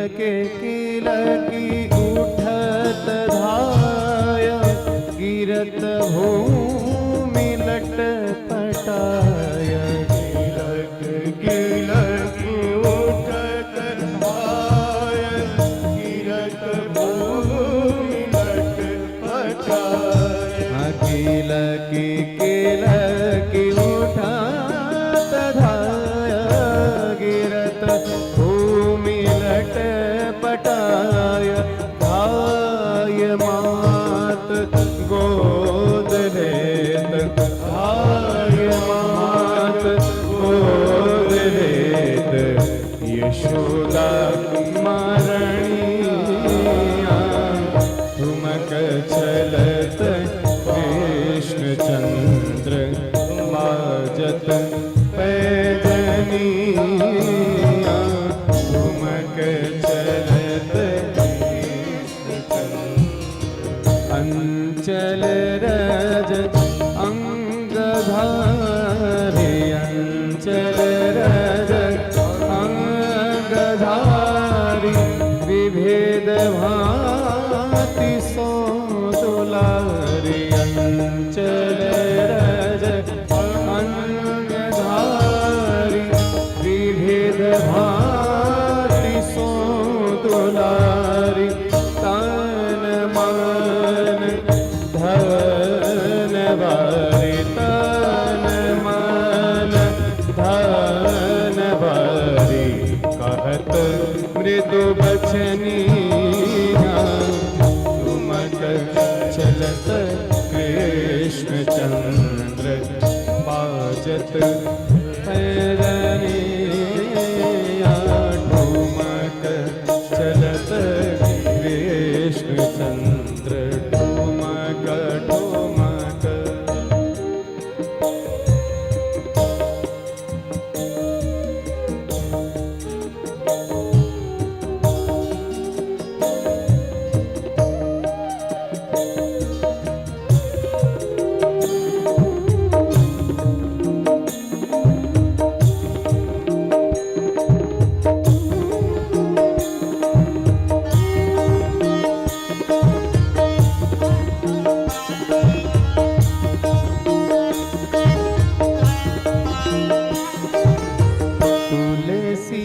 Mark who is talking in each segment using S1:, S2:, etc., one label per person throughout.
S1: के किलकी उठत धाय गिरत भूमि लटपटाय
S2: किलक उठत धाय गिरत भूमि लटपटाय
S1: किलकी उठत धाय गिरत भूमि लटपटाय धाय मात गोद लेत धाय मात गोद लेत यशोदा कुमारनिया ठुमक चलत कृष्णचंद्र बाजत पैजनिया ठुमक चलत अंचल रज अंगधारी अंचल रज अंगधारी विभेद भांति सो दुलारी अंचल रज अंगधारी विभेद भांति सो दुलारी तन मन धन बारी तन मन धन बारी कहत मृदु बचनिया ठुमक चलत कृष्णचंद्र बाजत पैजनिया ठुमक चलत कृष्णचंद्र ठुमक ठुमक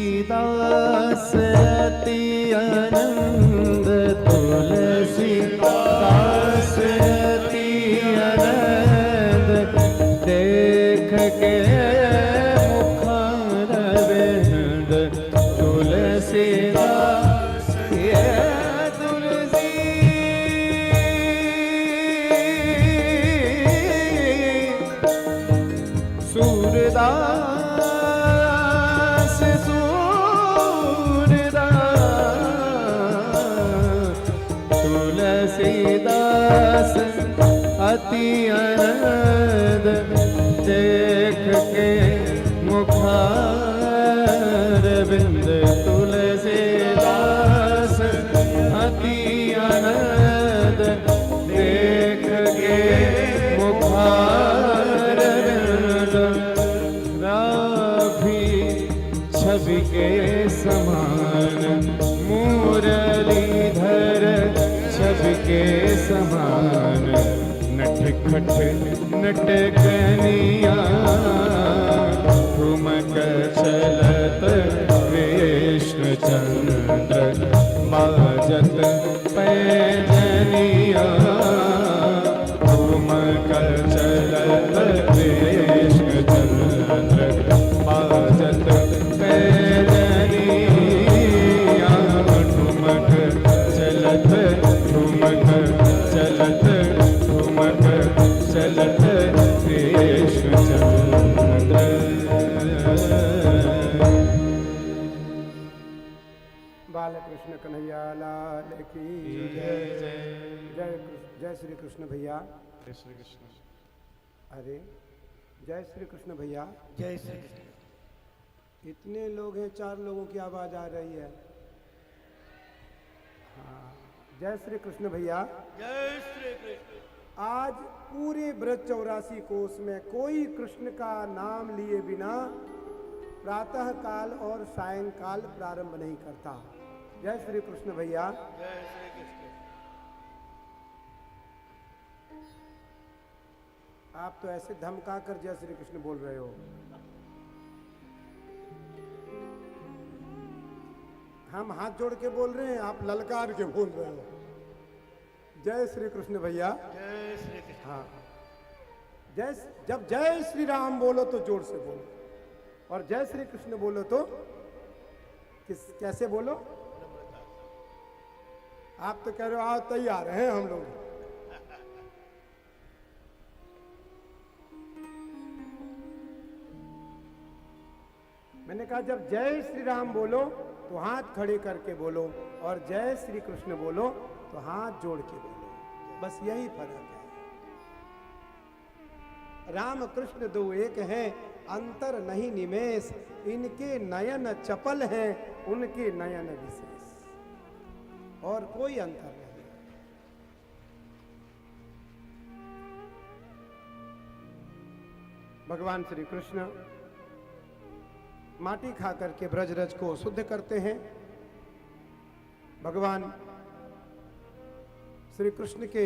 S1: तुलसीदास अति आनंद तुलसीदास अति आनंद देख के मुखारविंद तुलसीदास ये तुलसी सूरदास तुलसीदास अति आनंद देख के मुखारविंद तुलसीदास अति आनंद देख के मुखारविंद राभी छवि के समान मुरलीधर छवि के समान नटखट नटकनिया ठुमक चलत कृष्णचंद्र बाजत पैजनिया ठुमक चलत कृष्णचंद्र बाजत पैजनिया ठुमक चलत ठुमक चलत ठुमक चलत कृष्णचंद्र।
S3: बालकृष्ण कन्हैया लाल की जय। जय श्री कृष्ण भैया।
S2: जय श्री कृष्ण।
S3: अरे जय श्री कृष्ण भैया।
S2: जय श्री कृष्ण।
S3: इतने लोग हैं, 4 लोगों की आवाज आ रही है। हाँ, जय श्री कृष्ण भैया।
S2: जय श्री कृष्ण।
S3: आज पूरे ब्रज 84 कोस में कोई कृष्ण का नाम लिए बिना प्रातः काल और सायंकाल प्रारंभ नहीं करता। जय श्री कृष्ण भैया।
S2: जय श्री कृष्ण।
S3: आप तो ऐसे धमका कर जय श्री कृष्ण बोल रहे हो। हम हाथ जोड़ के बोल रहे हैं, आप ललकार के बोल रहे हो। जय श्री कृष्ण भैया।
S2: जय श्री कृष्ण।
S3: हाँ, जब जय श्री राम बोलो तो जोर से बोलो, और जय श्री कृष्ण बोलो तो कैसे बोलो? आप तो कह रहे हो आज तैयार हैं हम लोग। मैंने कहा जब जय श्री राम बोलो तो हाथ खड़े करके बोलो, और जय श्री कृष्ण बोलो तो हाथ जोड़ के बोलो। बस यही फर्क है। राम कृष्ण दो एक हैं, अंतर नहीं निमेष। इनके नयन चपल हैं, उनके नयन विशेष। और कोई अंतर नहीं। भगवान श्री कृष्ण माटी खा करके ब्रजरज को शुद्ध करते हैं। भगवान श्री कृष्ण के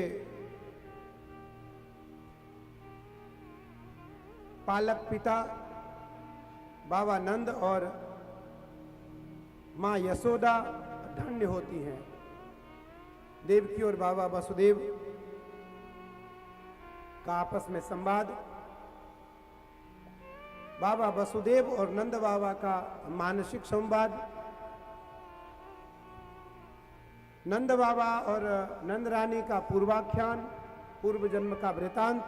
S3: पालक पिता बाबा नंद और मां यशोदा धन्य होती हैं। देवकी और बाबा वसुदेव का आपस में संवाद, बाबा वसुदेव और नंद बाबा का मानसिक संवाद, नंद बाबा और नंद रानी का पूर्वाख्यान, पूर्व जन्म का वृतांत,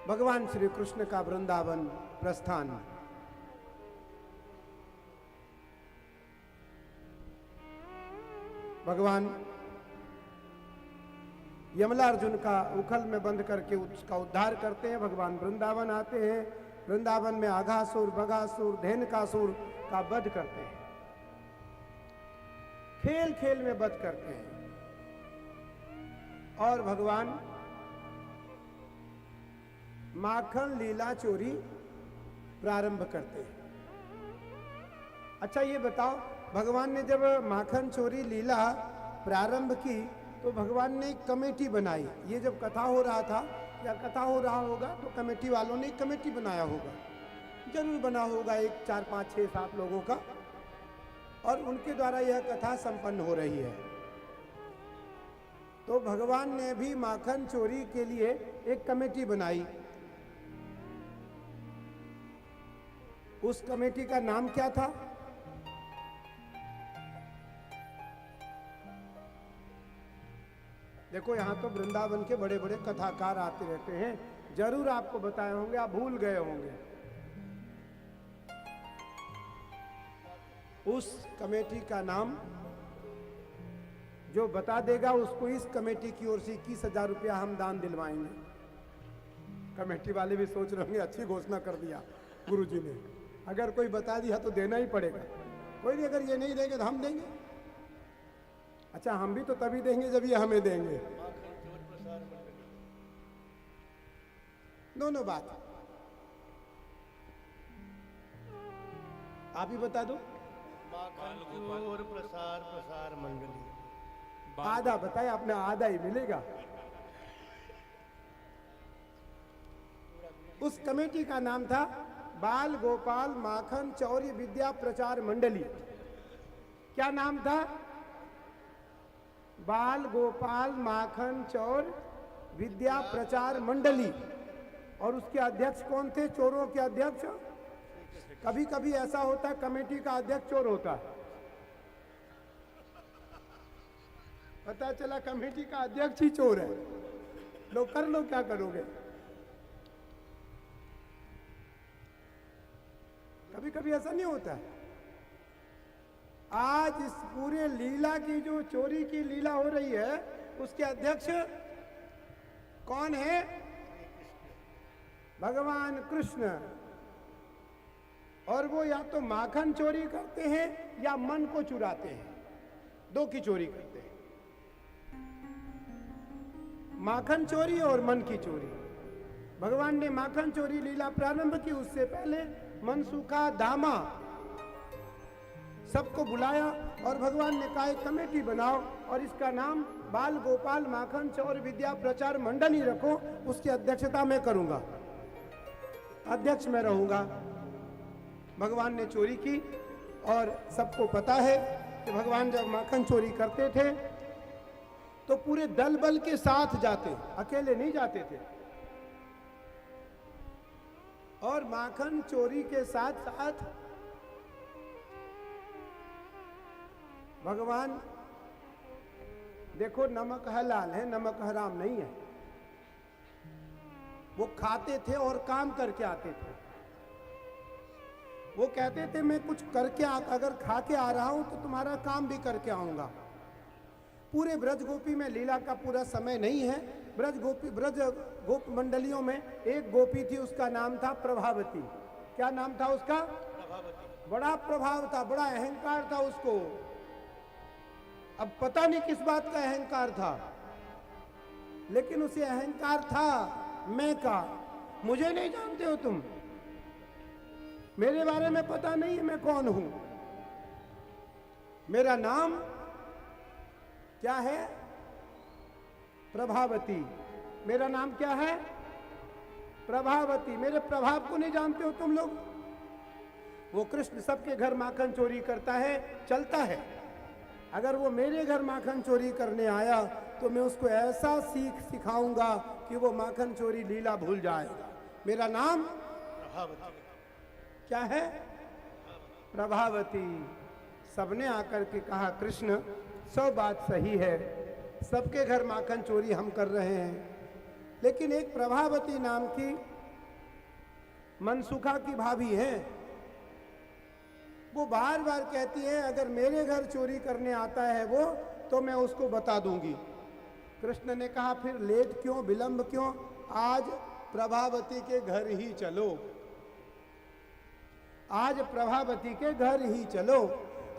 S3: भगवान श्री कृष्ण का वृंदावन प्रस्थान। भगवान यमला अर्जुन का उखल में बंद करके उसका उद्धार करते हैं। भगवान वृंदावन आते हैं। वृंदावन में आघासुर, बगासुर, धेनुकासुर का वध करते हैं। खेल खेल में वध करते हैं। और भगवान माखन लीला चोरी प्रारंभ करते हैं। अच्छा ये बताओ, भगवान ने जब माखन चोरी लीला प्रारंभ की तो भगवान ने एक कमेटी बनाई। ये जब कथा हो रहा था या कथा हो रहा होगा तो कमेटी वालों ने एक कमेटी बनाया होगा, जरूर बना होगा, एक 4 5 6 7 लोगों का, और उनके द्वारा यह कथा संपन्न हो रही है। तो भगवान ने भी माखन चोरी के लिए एक कमेटी बनाई। उस कमेटी का नाम क्या था? देखो यहां तो वृंदावन के बड़े बड़े कथाकार आते रहते हैं, जरूर आपको बताए होंगे, आप भूल गए होंगे। उस कमेटी का नाम जो बता देगा उसको इस कमेटी की ओर से 21,000 रुपया हम दान दिलवाएंगे। कमेटी वाले भी सोच रहे होंगे अच्छी घोषणा कर दिया गुरुजी ने, अगर कोई बता दिया तो देना ही पड़ेगा। कोई नहीं, अगर ये नहीं देंगे तो हम देंगे। अच्छा, हम भी तो तभी देंगे जब ये हमें देंगे। दोनों बात आप ही बता दो।
S2: माखन चोर प्रसार मंडली।
S3: आधा बताए, आपने आधा ही मिलेगा। उस कमेटी का नाम था बाल गोपाल माखन चौर्य विद्या प्रचार मंडली। क्या नाम था? बाल गोपाल माखन चौर विद्या प्रचार मंडली। और उसके अध्यक्ष कौन थे? चोरों के अध्यक्ष। कभी कभी ऐसा होता है कमेटी का अध्यक्ष चोर होता है। पता चला कमेटी का अध्यक्ष ही चोर है। लो कर लो, क्या करोगे? कभी कभी ऐसा नहीं होता है। आज इस पूरे लीला की जो चोरी की लीला हो रही है उसके अध्यक्ष कौन है? भगवान कृष्ण। और वो या तो माखन चोरी करते हैं या मन को चुराते हैं, दो की चोरी करते हैं। माखन चोरी और मन की चोरी। भगवान ने माखन चोरी लीला प्रारंभ की, उससे पहले मनसुखा दामा सबको बुलाया और भगवान ने कहा एक कमेटी बनाओ और इसका नाम बाल गोपाल माखन चौर विद्या प्रचार मंडली रखो, उसकी अध्यक्षता मैं करूंगा, अध्यक्ष मैं रहूंगा। भगवान ने चोरी की और सबको पता है कि भगवान जब माखन चोरी करते थे तो पूरे दल बल के साथ जाते, अकेले नहीं जाते थे। और माखन चोरी के साथ साथ भगवान, देखो नमक हलाल है, नमक हराम नहीं है। वो खाते थे और काम करके आते थे। वो कहते थे मैं कुछ करके अगर खा के आ रहा हूं तो तुम्हारा काम भी करके आऊंगा। पूरे ब्रज गोपी में लीला का पूरा समय नहीं है। ब्रज गोप मंडलियों में एक गोपी थी, उसका नाम था प्रभावती। क्या नाम था उसका?
S2: प्रभावती।
S3: बड़ा प्रभाव था, बड़ा अहंकार था उसको। अब पता नहीं किस बात का अहंकार था, लेकिन उसे अहंकार था मैं का। मुझे नहीं जानते हो तुम, मेरे बारे में पता नहीं है मैं कौन हूं। मेरा नाम क्या है? प्रभावती। मेरा नाम क्या है? प्रभावती। मेरे प्रभाव को नहीं जानते हो तुम लोग। वो कृष्ण सबके घर माखन चोरी करता है, चलता है। अगर वो मेरे घर माखन चोरी करने आया तो मैं उसको ऐसा सिखाऊंगा कि वो माखन चोरी लीला भूल जाएगा। मेरा नाम
S2: प्रभावती।
S3: क्या है? प्रभावती। सबने आकर के कहा कृष्ण सब बात सही है, सबके घर माखन चोरी हम कर रहे हैं, लेकिन एक प्रभावती नाम की मनसुखा की भाभी है, वो बार बार कहती है अगर मेरे घर चोरी करने आता है वो तो मैं उसको बता दूंगी। कृष्ण ने कहा फिर लेट क्यों, विलंब क्यों, आज प्रभावती के घर ही चलो, आज प्रभावती के घर ही चलो।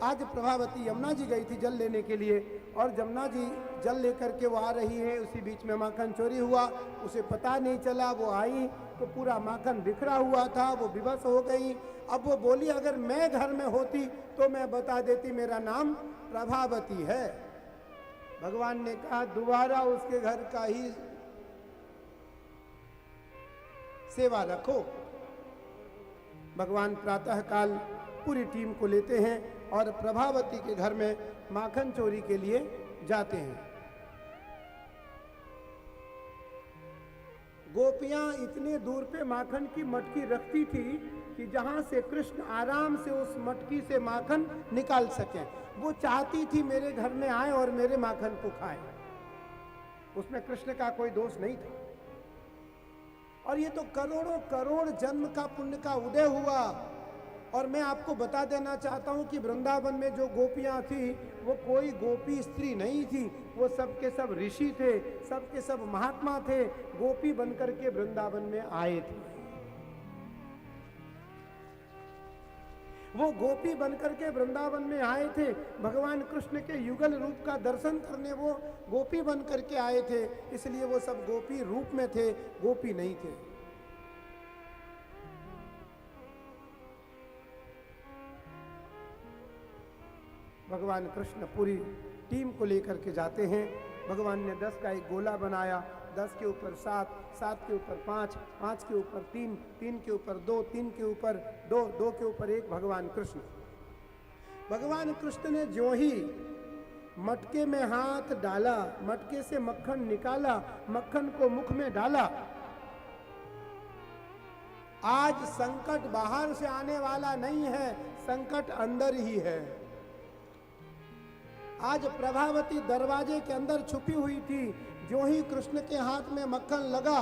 S3: आज प्रभावती यमुना जी गई थी जल लेने के लिए, और यमुना जी जल लेकर के वो आ रही है, उसी बीच में माखन चोरी हुआ, उसे पता नहीं चला। वो आई तो पूरा माखन बिखरा हुआ था, वो विवश हो गई। अब वो बोली अगर मैं घर में होती तो मैं बता देती मेरा नाम प्रभावती है। भगवान ने कहा दोबारा उसके घर का ही सेवा रखो। भगवान प्रातः काल पूरी टीम को लेते हैं और प्रभावती के घर में माखन चोरी के लिए जाते हैं। गोपियां इतने दूर पे माखन की मटकी रखती थी कि जहां से कृष्ण आराम से उस मटकी से माखन निकाल सकें। वो चाहती थी मेरे घर में आए और मेरे माखन को खाएं। उसमें कृष्ण का कोई दोष नहीं था। और ये तो करोड़ों करोड़ जन्म का पुण्य का उदय हुआ। और मैं आपको बता देना चाहता हूं कि वृंदावन में जो गोपियां थी वो कोई गोपी स्त्री नहीं थी, वो सबके सब ऋषि थे, सबके सब महात्मा थे, गोपी बनकर के वृंदावन में आए थे। वो गोपी बनकर के वृंदावन में आए थे, भगवान कृष्ण के युगल रूप का दर्शन करने वो गोपी बनकर के आए थे, इसलिए वो सब गोपी रूप में थे, गोपी नहीं थे। भगवान कृष्ण पूरी टीम को लेकर के जाते हैं। भगवान ने 10 का एक गोला बनाया, 10 के ऊपर 7, 7 के ऊपर 5, 5 के ऊपर 3, 3 के ऊपर 2, 3 के ऊपर 2, 2 के ऊपर 1 भगवान कृष्ण। भगवान कृष्ण ने जो ही मटके में हाथ डाला, मटके से मक्खन निकाला, मक्खन को मुख में डाला। आज संकट बाहर से आने वाला नहीं है, संकट अंदर ही है। आज प्रभावती दरवाजे के अंदर छुपी हुई थी, जो ही कृष्ण के हाथ में मक्खन लगा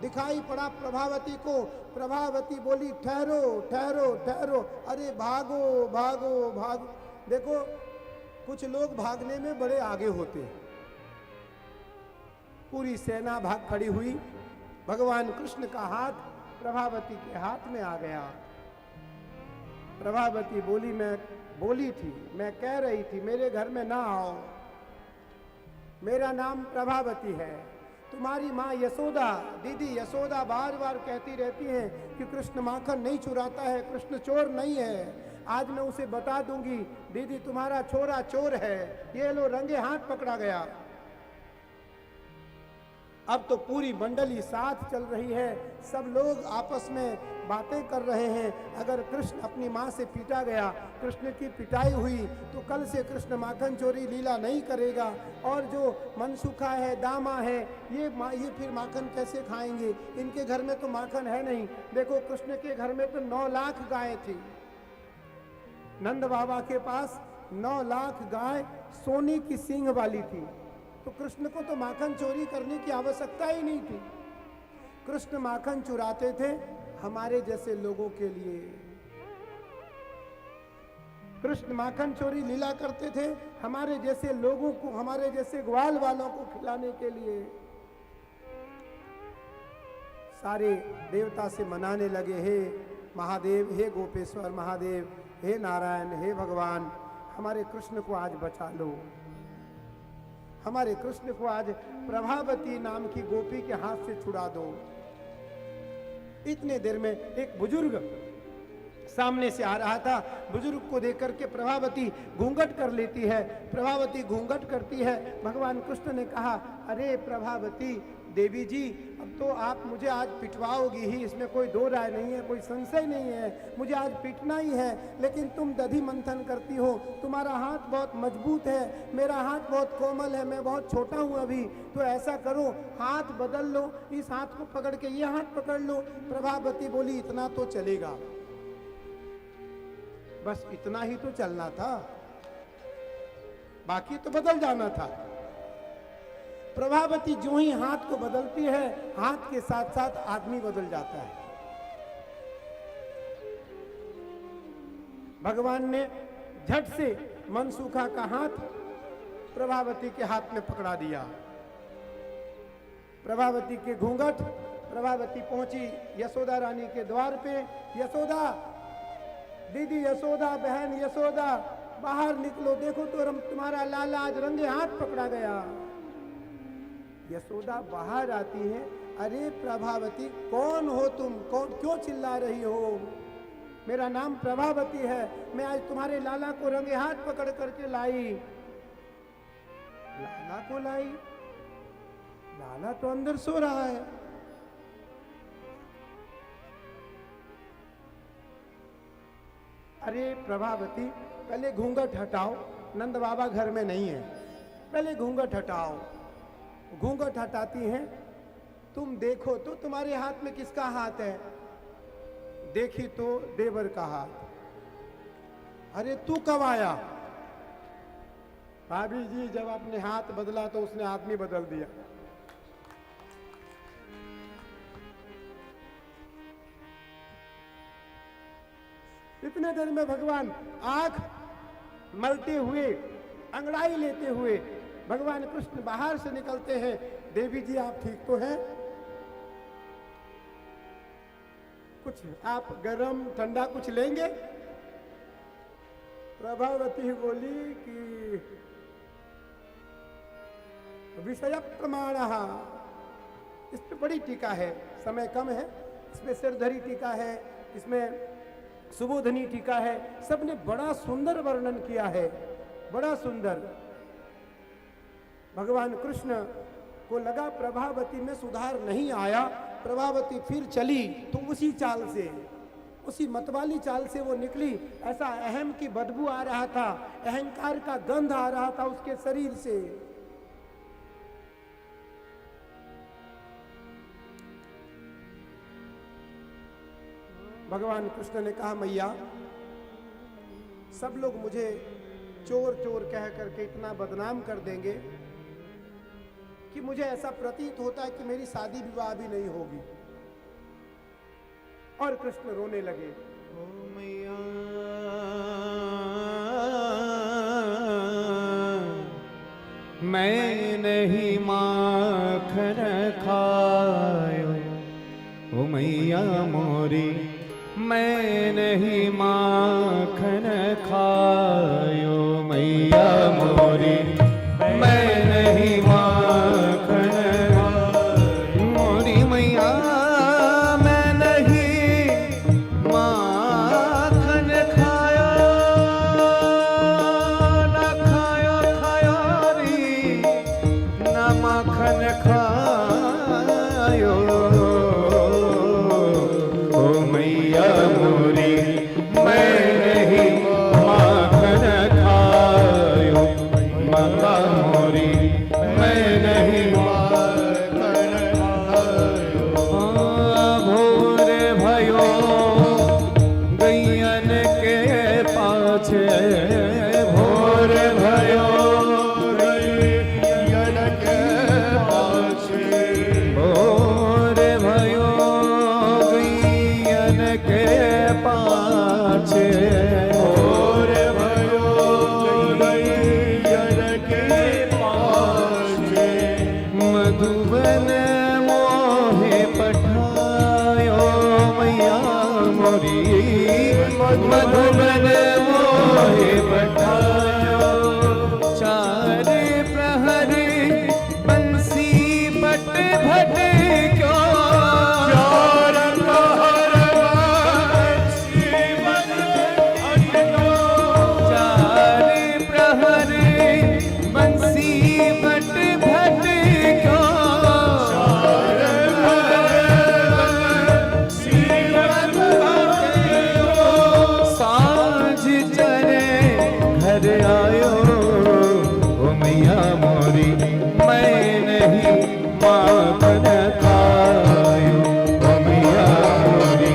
S3: दिखाई पड़ा प्रभावती को। प्रभावती बोली ठहरो ठहरो ठहरो, अरे भागो भागो भागो। देखो कुछ लोग भागने में बड़े आगे होते हैं। पूरी सेना भाग खड़ी हुई, भगवान कृष्ण का हाथ प्रभावती के हाथ में आ गया। प्रभावती बोली मैं बोली थी, मैं कह रही थी मेरे घर में ना आओ, मेरा नाम प्रभावती है। तुम्हारी माँ यशोदा, दीदी यशोदा बार बार कहती रहती हैं कि कृष्ण माखन नहीं चुराता है, कृष्ण चोर नहीं है। आज मैं उसे बता दूंगी, दीदी तुम्हारा छोरा चोर है, ये लो रंगे हाथ पकड़ा गया। अब तो पूरी मंडली साथ चल रही है, सब लोग आपस में बातें कर रहे हैं। अगर कृष्ण अपनी माँ से पीटा गया, कृष्ण की पिटाई हुई, तो कल से कृष्ण माखन चोरी लीला नहीं करेगा। और जो मनसुखा है, दामा है, ये फिर माखन कैसे खाएंगे? इनके घर में तो माखन है नहीं। देखो कृष्ण के घर में तो 9 लाख गाय थी। नंद बाबा के पास 9 लाख गाय सोने की सींग वाली थी। तो कृष्ण को तो माखन चोरी करने की आवश्यकता ही नहीं थी। कृष्ण माखन चुराते थे हमारे जैसे लोगों के लिए। कृष्ण माखन चोरी लीला करते थे हमारे जैसे लोगों को, हमारे जैसे ग्वाल वालों को खिलाने के लिए। सारे देवता से मनाने लगे, हे महादेव, हे गोपेश्वर महादेव, हे नारायण, हे भगवान, हमारे कृष्ण को आज बचा लो। हमारे कृष्ण को आज प्रभावती नाम की गोपी के हाथ से छुड़ा दो। इतने देर में एक बुजुर्ग सामने से आ रहा था। बुजुर्ग को देख करके प्रभावती घूंघट कर लेती है। प्रभावती घूंघट करती है। भगवान कृष्ण ने कहा, अरे प्रभावती देवी जी, अब तो आप मुझे आज पिटवाओगी ही, इसमें कोई दो राय नहीं है, कोई संशय नहीं है, मुझे आज पिटना ही है। लेकिन तुम दधि मंथन करती हो, तुम्हारा हाथ बहुत मजबूत है, मेरा हाथ बहुत कोमल है, मैं बहुत छोटा हूं अभी। तो ऐसा करो, हाथ बदल लो, इस हाथ को पकड़ के ये हाथ पकड़ लो। प्रभावती बोली, इतना तो चलेगा, बस इतना ही तो चलना था, बाकी तो बदल जाना था। प्रभावती जो ही हाथ को बदलती है, हाथ के साथ साथ आदमी बदल जाता है। भगवान ने झट से मनसुखा का हाथ प्रभावती के हाथ में पकड़ा दिया। प्रभावती के घूंघट, प्रभावती पहुंची यशोदा रानी के द्वार पे। यशोदा, दीदी यशोदा, बहन यशोदा, बाहर निकलो, देखो तो तुम्हारा लाला आज रंगे हाथ पकड़ा गया। यशोदा बाहर आती है। अरे प्रभावती, कौन हो तुम? कौन, क्यों चिल्ला रही हो? मेरा नाम प्रभावती है, मैं आज तुम्हारे लाला को रंगे हाथ पकड़ करके लाई। लाला को लाई? लाला तो अंदर सो रहा है। अरे प्रभावती, पहले घूंघट हटाओ, नंद बाबा घर में नहीं है, पहले घूंघट हटाओ। घूंघट हटाती हैं। तुम देखो तो तुम्हारे हाथ में किसका हाथ है? देखी तो देवर का हाथ। अरे तू कब आया? भाभी जी, जब आपने हाथ बदला तो उसने आदमी बदल दिया। इतने देर में भगवान आंख मलते हुए, अंगड़ाई लेते हुए भगवान कृष्ण बाहर से निकलते हैं। देवी जी, आप ठीक तो हैं? कुछ आप गरम ठंडा कुछ लेंगे? प्रभावती बोली कि विषय प्रमाण, इस पे बड़ी टीका है, समय कम है, इसमें सिरधरी टीका है, इसमें सुबोधनी टीका है, सबने बड़ा सुंदर वर्णन किया है, बड़ा सुंदर। भगवान कृष्ण को लगा प्रभावती में सुधार नहीं आया, प्रभावती फिर चली तो उसी चाल से, उसी मतवाली चाल से वो निकली। ऐसा अहम की बदबू आ रहा था, अहंकार का गंध आ रहा था उसके शरीर से। भगवान कृष्ण ने कहा, मैया, सब लोग मुझे चोर चोर कह करके इतना बदनाम कर देंगे कि मुझे ऐसा प्रतीत होता है कि मेरी शादी विवाह भी नहीं होगी। और कृष्ण रोने लगे।
S1: ओ मैया, मैं नहीं माखन खायो, ओ मैया मोरी, मैं नहीं माखन खायो, मैया मोरी, मैं नहीं माखन मोरी, मैया मैं नहीं माखन खाया। पाछे भोर भयो
S2: गैयन के पाछे
S1: भोर भयो गैयन के पाछे
S2: भोर भयो गैयन के पाछे
S1: मधुबन मोहे पठायो मैया मोरी मधुबन मोहे पठायो चार प्रहर बंसी बट भट क्यों
S2: चार प्रहर बंसी बट भट
S1: चार प्रहर बंसी बट भट क्यों सांझ चरे घर आयो ओ मैया मोरी मैं नहीं माखन खायो ओ मैया मोरी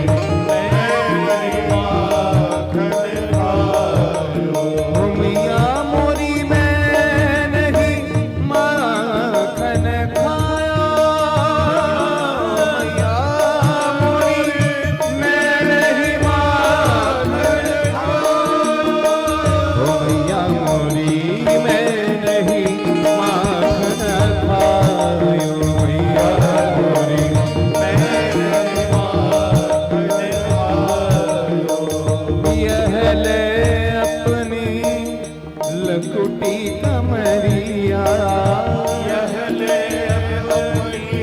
S1: ओ मैया मोरी मैं नहीं माखन खायो मैया मोरी मैं नहीं माखन ओ मैया मोरी मैं नहीं माखन खायो मैया मोरी यह ले अपनी लकुटी कमरिया
S2: यह ले अपनी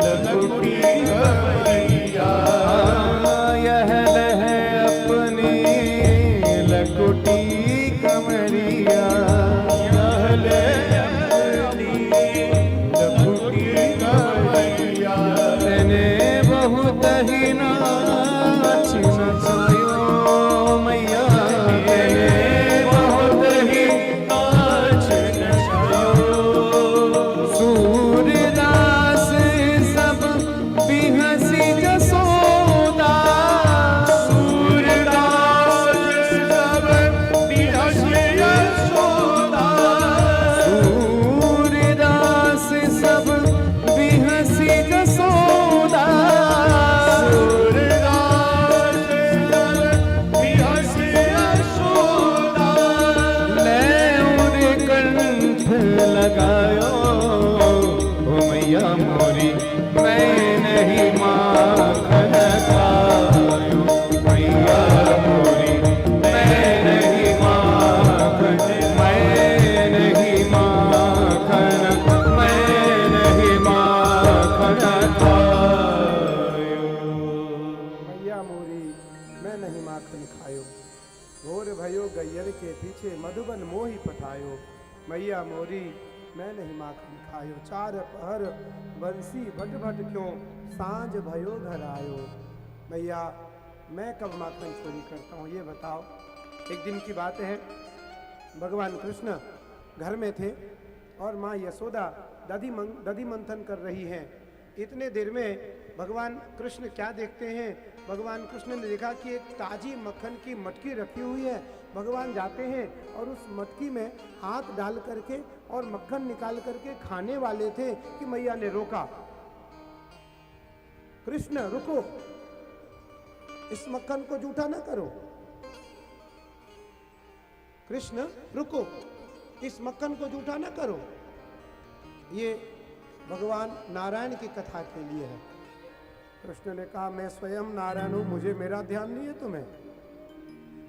S2: लकुटी कमरिया
S1: यह ले अपनी लकुटी कमरिया
S2: यह ले अपनी लकुटी कमरिया
S1: तेने बहुत ही नाच नचायो मैया तेने बहुत ही
S2: नाच नचायो
S1: सूरदास सब बिहसी जसोदा
S2: सूरदास सब बिहसी यशोदा
S1: सूरदास सब बिहसी जसोदा
S2: सूरदास सब बिहसी यशोदा
S1: ले उर कंठ लगायो ओ मैया मोरी मैं नहीं माखन खायो मैया मोरी मैं नहीं माखन मैं नहीं माखन खायो
S3: मैया मोरी मैं नहीं माखन खायो भोर भयो गैयर के पीछे मधुबन मोही पठायो मैया मोरी मैं नहीं माखन खायो चार पहर बंसी भट भट क्यों सांझ भयो घर आयो मैया मैं कब माखन चोरी करता हूँ ये बताओ। एक दिन की बात है, भगवान कृष्ण घर में थे और माँ यशोदा दधि मंथन कर रही हैं। इतने देर में भगवान कृष्ण क्या देखते हैं, भगवान कृष्ण ने देखा कि एक ताजी मक्खन की मटकी रखी हुई है। भगवान जाते हैं और उस मटकी में हाथ डाल करके और मक्खन निकाल करके खाने वाले थे कि मैया ने रोका, कृष्ण रुको, इस मक्खन को जूठा ना करो, कृष्ण रुको, इस मक्खन को जूठा ना करो। ये भगवान नारायण की कथा के लिए है। कृष्ण ने कहा मैं स्वयं नारायण हूं, मुझे मेरा ध्यान नहीं है तुम्हें,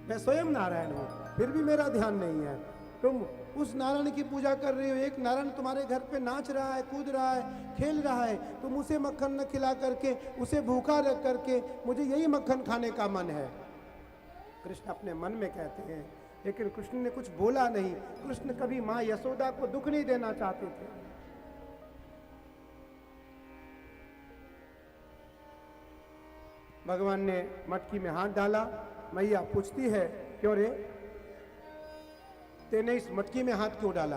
S3: मैं स्वयं नारायण हूं फिर भी मेरा ध्यान नहीं है। तुम उस नारायण की पूजा कर रहे हो, एक नारायण तुम्हारे घर पे नाच रहा है, कूद रहा है, खेल रहा है, तुम उसे मक्खन न खिला करके, उसे भूखा रख करके मुझे यही मक्खन खाने का मन है। कृष्ण अपने मन में कहते हैं, लेकिन कृष्ण ने कुछ बोला नहीं। कृष्ण कभी माँ यशोदा को दुख नहीं देना चाहते थे। भगवान ने मटकी में हाथ डाला, मैया पूछती है क्यों रे, तेने इस मटकी में हाथ क्यों डाला?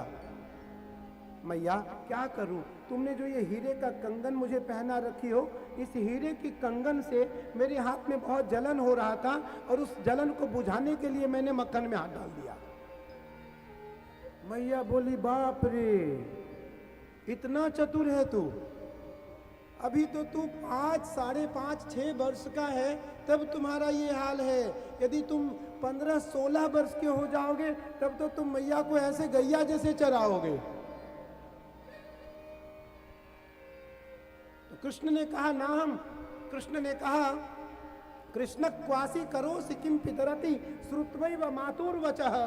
S3: मैया क्या करूं, तुमने जो ये हीरे का कंगन मुझे पहना रखी हो, इस हीरे की कंगन से मेरे हाथ में बहुत जलन हो रहा था और उस जलन को बुझाने के लिए मैंने मक्खन में हाथ डाल दिया। मैया बोली बाप रे, इतना चतुर है तू, अभी तो तू 5, 5.5, 6 वर्ष का है तब तुम्हारा ये हाल है। यदि तुम 15, 16 वर्ष के हो जाओगे तब तो तुम मैया को ऐसे गैया जैसे चराओगे। तो कृष्ण ने कहा ना, हम कृष्ण ने कहा कृष्ण क्वासी करो सिकिम पितरती श्रुतवै व मातुर वचः।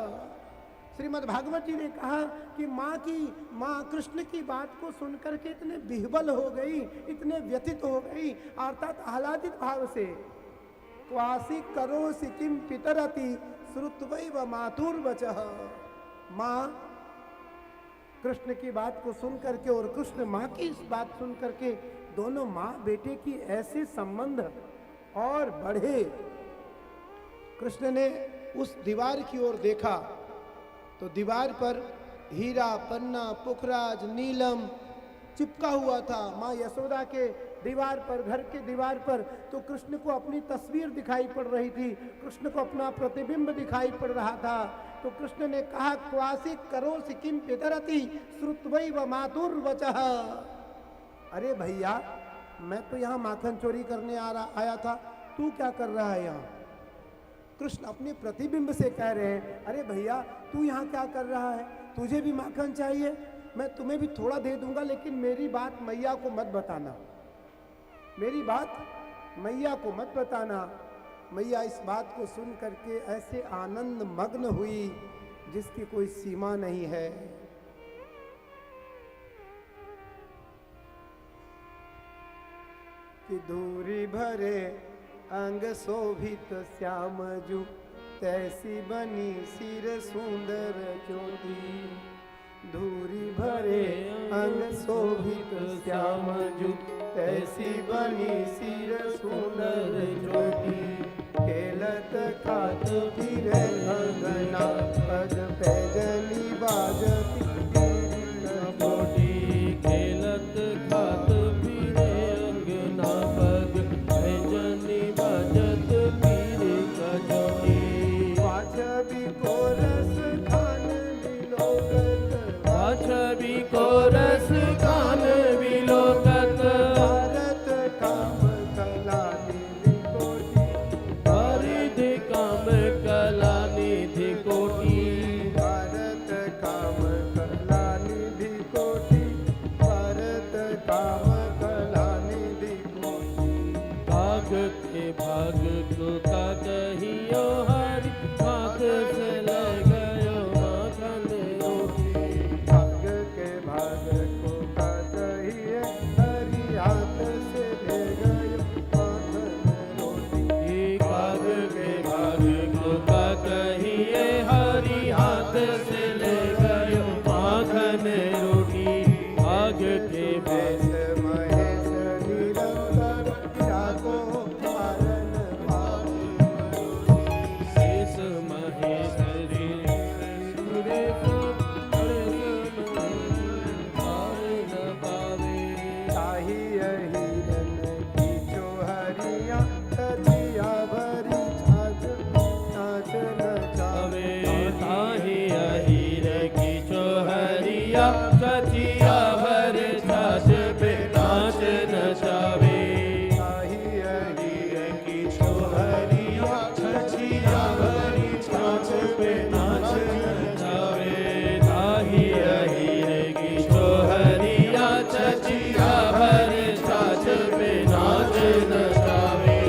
S3: श्रीमद् भागवत जी ने कहा कि माँ कृष्ण की बात को सुनकर के इतने विह्वल हो गई, इतने व्यथित हो गई, अर्थात आह्लादित भाव से। क्वासी करो सिकिम पितरती श्रुतवै व मातुर वचः। माँ कृष्ण की बात को सुन करके और कृष्ण माँ की इस बात सुन करके, दोनों माँ बेटे की ऐसे संबंध और बढ़े। कृष्ण ने उस दीवार की ओर देखा तो दीवार पर हीरा, पन्ना, पुखराज, नीलम चिपका हुआ था। माँ यशोदा के दीवार पर, घर के दीवार पर तो कृष्ण को अपनी तस्वीर दिखाई पड़ रही थी, कृष्ण को अपना प्रतिबिंब दिखाई पड़ रहा था। तो कृष्ण ने कहा क्वासी करो सिकिम पितरती श्रुतवै व मातुर वचः। अरे भैया, मैं तो यहाँ माखन चोरी करने आया था, तू क्या कर रहा है यहाँ? कृष्ण अपने प्रतिबिंब से कह रहे हैं, अरे भैया तू यहाँ क्या कर रहा है, तुझे भी माखन चाहिए, मैं तुम्हें भी थोड़ा दे दूंगा, लेकिन मेरी बात मैया को मत बताना, मेरी बात मैया को मत बताना। मैया इस बात को सुन करके ऐसे आनंद मग्न हुई जिसकी कोई सीमा नहीं है। कि दूरी भरे अंग शोभित श्याम जू, तैसी बनी सिर सुंदर ज्योति। धूरी भरे अंग शोभित श्याम जू, तैसी बनी सिर सुंदर ज्योति। खेलत खात फिरे अंगना, पद पैजनी बाजती
S2: कोटी। खेलत खात फिरे अंगना, पद पैजनी बाजत पीरे कजोटी।
S3: वाछबी को रस खान बिलोकत,
S2: वाछबी को रस खान बिलोकत।
S3: भारत काम कला निधि कोटि,
S2: हरिधि काम कला निधि कोटि।
S3: भारत काम कला निधि कोटि, भारत काम कला निधि कोटि।
S2: भाग के भाग को का कहियो हरि, हाथ से ले गयो माखन रोटी।
S3: भाग के भाग को का कहिए, हरि हाथ से ले गयो माखन रोटी।
S2: भाग के भाग को का कहिए, हरि हाथ से ले गयो माखन रोटी। भाग के भाग
S3: देश महेश निरंतर, जाको पारन पावे।
S2: शेष महेश सुरेश पावे।
S3: चाहिए हिरन की चोहरिया, सजिया भरी छाछ नाच नचावे।
S2: ताहि अहिर की चोहरिया, सचिया भर छाछ पे नाच नचावे।
S3: चाहिए हीर की चोहरिया, सजिया भरी छाछ पे नाच
S2: नचावे। ताहि अहिर की चोहरिया, सचिया भर छाछ पे नाच नचावे।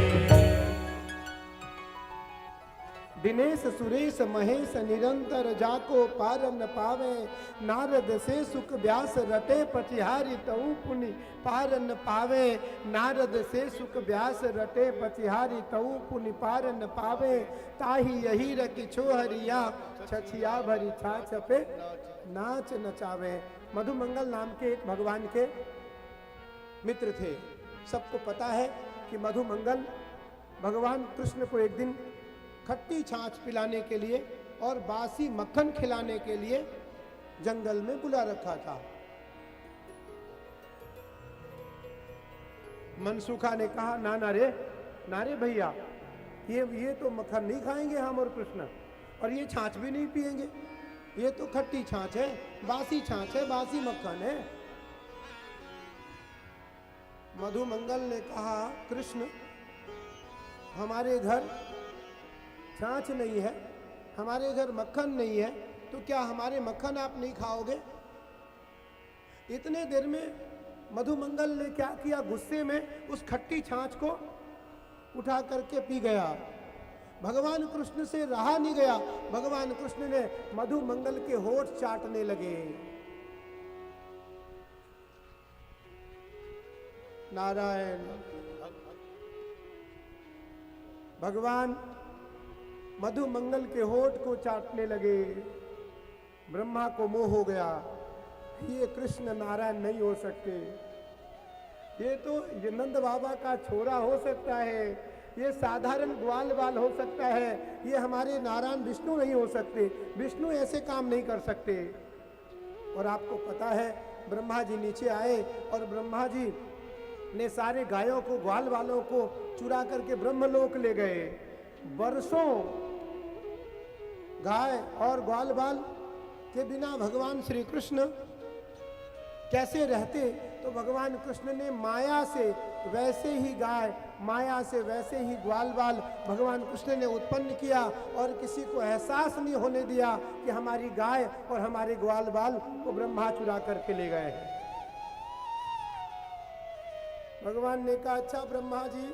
S3: दिनेश सुरेश महेश निरंतर, जाको पारन पावे। नारद से सुख व्यास रटे, पचिहारी तऊ पुनि पारन पावे। नारद से सुख व्यास रटे, पचिहारी तऊ पुनि पारन पावे। ताहि यही रखी छोहरिया, छछिया भरी छाछ पे नाच नचावे। मधुमंगल नाम के एक भगवान के मित्र थे। सबको पता है कि मधुमंगल भगवान कृष्ण को एक दिन खट्टी छाछ पिलाने के लिए और बासी मक्खन खिलाने के लिए जंगल में बुला रखा था। मनसुखा ने कहा ना रे भैया, ये तो मक्खन नहीं खाएंगे हम और कृष्ण, और ये छाछ भी नहीं पिएंगे, ये तो खट्टी छाछ है, बासी छाछ है, बासी मक्खन है। मधुमंगल ने कहा कृष्ण, हमारे घर छाछ नहीं है, हमारे घर मक्खन नहीं है, तो क्या हमारे मक्खन आप नहीं खाओगे? इतने देर में मधुमंगल ने क्या किया, गुस्से में उस खट्टी छाछ को उठा करके पी गया। भगवान कृष्ण से रहा नहीं गया, भगवान कृष्ण ने मधुमंगल के होठ चाटने लगे। नारायण। भगवान मधुमंगल के होठ को चाटने लगे। ब्रह्मा को मोह हो गया, ये कृष्ण नारायण नहीं हो सकते, ये तो ये नंद बाबा का छोरा हो सकता है, ये साधारण ग्वाल बाल हो सकता है, ये हमारे नारायण विष्णु नहीं हो सकते, विष्णु ऐसे काम नहीं कर सकते। और आपको पता है ब्रह्मा जी नीचे आए और ब्रह्मा जी ने सारे गायों को, ग्वाल बालों को चुरा करके ब्रह्मलोक ले गए। वर्षों गाय और ग्वाल बाल के बिना भगवान श्री कृष्ण कैसे रहते? तो भगवान कृष्ण ने माया से वैसे ही गाय, माया से वैसे ही ग्वाल बाल भगवान कृष्ण ने उत्पन्न किया, और किसी को एहसास नहीं होने दिया कि हमारी गाय और हमारे ग्वाल बाल को ब्रह्मा चुरा करके ले गए हैं। भगवान ने कहा, अच्छा ब्रह्मा जी,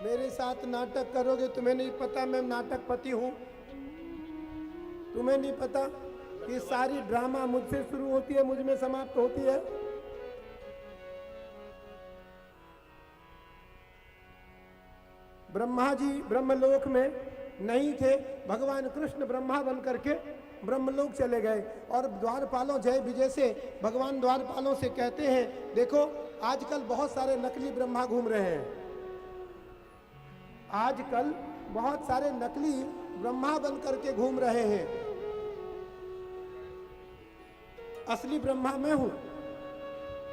S3: मेरे साथ नाटक करोगे? तुम्हें नहीं पता मैं नाटकपति हूं? तुम्हें नहीं पता कि सारी ड्रामा मुझसे शुरू होती है, मुझ में समाप्त होती है? ब्रह्मा जी ब्रह्मलोक में नहीं थे, भगवान कृष्ण ब्रह्मा बन करके ब्रह्मलोक चले गए। और द्वारपालों, जय विजय से भगवान द्वारपालों से कहते हैं, देखो आजकल बहुत सारे नकली ब्रह्मा घूम रहे हैं, आजकल बहुत सारे नकली ब्रह्मा बन करके घूम रहे हैं, असली ब्रह्मा मैं हूं।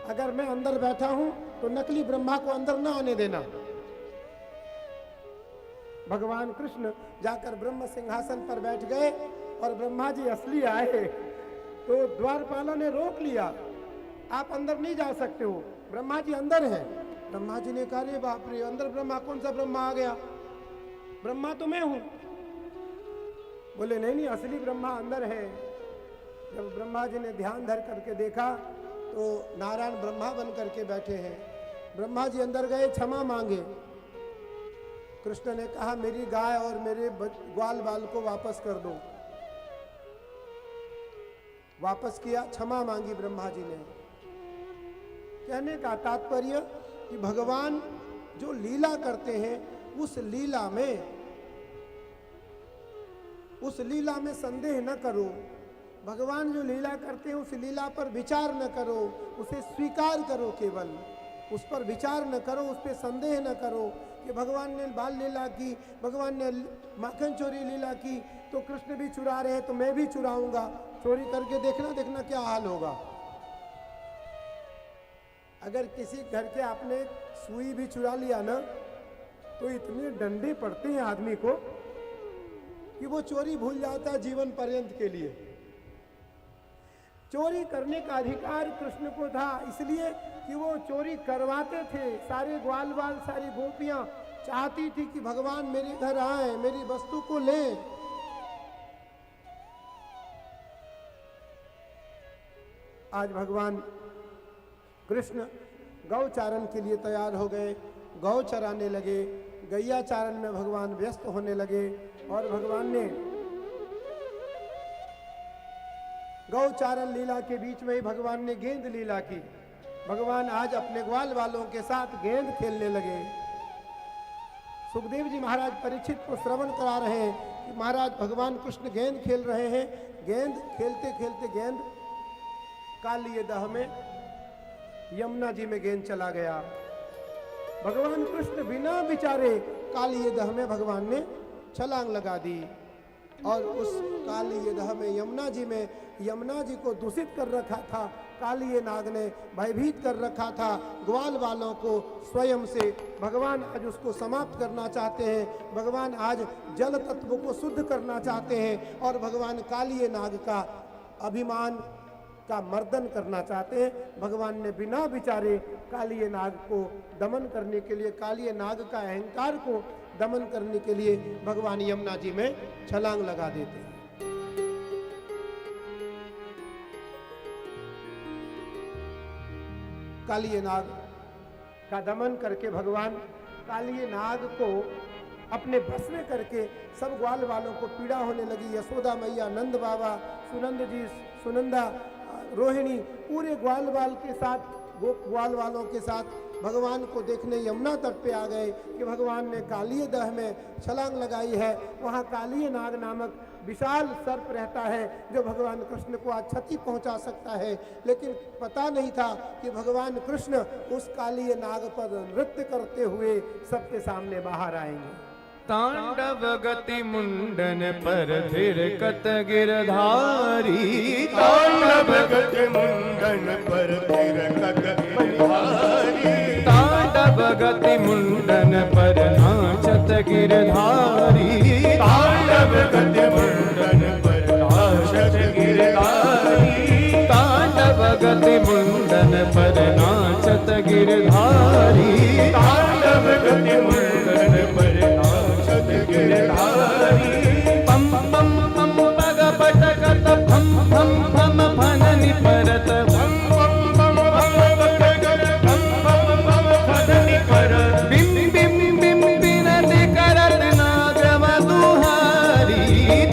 S3: अगर मैं अंदर बैठा हूं तो नकली ब्रह्मा को अंदर ना आने देना। भगवान कृष्ण जाकर ब्रह्म सिंहासन पर बैठ गए और ब्रह्मा जी असली आए तो द्वारपालों ने रोक लिया, आप अंदर नहीं जा सकते हो, ब्रह्मा जी अंदर हैं। ब्रह्मा जी ने कहा, रे बाप रे, अंदर ब्रह्मा? कौन सा ब्रह्मा आ गया? ब्रह्मा तो मैं हूं। बोले नहीं नहीं, असली ब्रह्मा अंदर है। जब ब्रह्मा जी ने ध्यान धर करके देखा तो नारायण ब्रह्मा बन करके बैठे हैं। ब्रह्मा जी अंदर गए, क्षमा मांगे। कृष्ण ने कहा, मेरी गाय और मेरे ग्वाल बाल को वापस कर दो। वापस किया, क्षमा मांगी ब्रह्मा जी ने। कहने का तात्पर्य कि भगवान जो लीला करते हैं उस लीला में संदेह न करो। भगवान जो लीला करते हैं उस लीला पर विचार न करो, उसे स्वीकार करो, केवल उस पर विचार न करो, उस पर संदेह न करो कि भगवान ने बाल लीला की, भगवान ने माखन चोरी लीला की, तो कृष्ण भी चुरा रहे हैं तो मैं भी चुराऊंगा। चोरी करके देखना क्या हाल होगा। अगर किसी घर के आपने सुई भी चुरा लिया ना तो इतने डंडे पड़ते हैं आदमी को कि वो चोरी भूल जाता है जीवन पर्यंत के लिए। चोरी करने का अधिकार कृष्ण को था, इसलिए कि वो चोरी करवाते थे। सारे ग्वाल बाल, सारी गोपियां चाहती थी कि भगवान मेरे घर आए, मेरी वस्तु को लें। आज भगवान कृष्ण गौचारण के लिए तैयार हो गए, गौ चराने लगे, गैया चारण में भगवान व्यस्त होने लगे। और भगवान ने गौचारण लीला के बीच में ही भगवान ने गेंद लीला की। भगवान आज अपने ग्वाल वालों के साथ गेंद खेलने लगे। सुखदेव जी महाराज परीक्षित को श्रवण करा रहे हैं कि महाराज भगवान कृष्ण गेंद खेल रहे हैं। गेंद खेलते खेलते गेंद कालिये दह में यमुना जी में गेंद चला गया। भगवान कृष्ण बिना विचारे कालिये दह में भगवान ने छलांग लगा दी और उस कालिये दह में यमुना जी को दूषित कर रखा था कालिए नाग ने भयभीत कर रखा था ग्वाल वालों को स्वयं से, भगवान आज उसको समाप्त करना चाहते हैं। भगवान आज जल तत्व को शुद्ध करना चाहते हैं और भगवान कालिए नाग का अभिमान का मर्दन करना चाहते हैं। भगवान ने बिना विचारे कालिए नाग को दमन करने के लिए, कालिए नाग का अहंकार को दमन करने के लिए भगवान यमुना जी में छलांग लगा देते हैं। कालिए नाग का दमन करके भगवान कालिए नाग को अपने बस में करके सब ग्वाल वालों को पीड़ा होने लगी। यशोदा मैया, नंद बाबा, सुनंद जी, सुनंदा, रोहिणी, पूरे ग्वाल के साथ, ग्वाल वालों के साथ भगवान को देखने यमुना तट पे आ गए कि भगवान ने कालिए दह में छलांग लगाई है। वहाँ कालिए नाग नामक विशाल सर्प रहता है जो भगवान कृष्ण को आज क्षति पहुंचा सकता है, लेकिन पता नहीं था कि भगवान कृष्ण उस कालिए नाग पर नृत्य करते हुए सबके सामने बाहर आएंगे।
S1: तांडव गति मुंडन पर थिरकत गिरधारी,
S2: तांडव गति मुंडन पर थिरकत गिरधारी,
S1: तांडव गति मुंडन पर नाचत गिरधारी,
S2: तांडव गति मुंडन पर नाचत गिरधारी,
S1: तांडव गति मुंडन पर नाचत गिरधारी,
S2: तांडव गति मुंडन पर गिरधारी,
S1: पम पम पम पग पटकत भम भम भम फननि परत,
S2: भम भम भम भम पटकत भम भम भम फननि परत,
S1: बिम बिम बिम बिनति करत नागवधुहारी,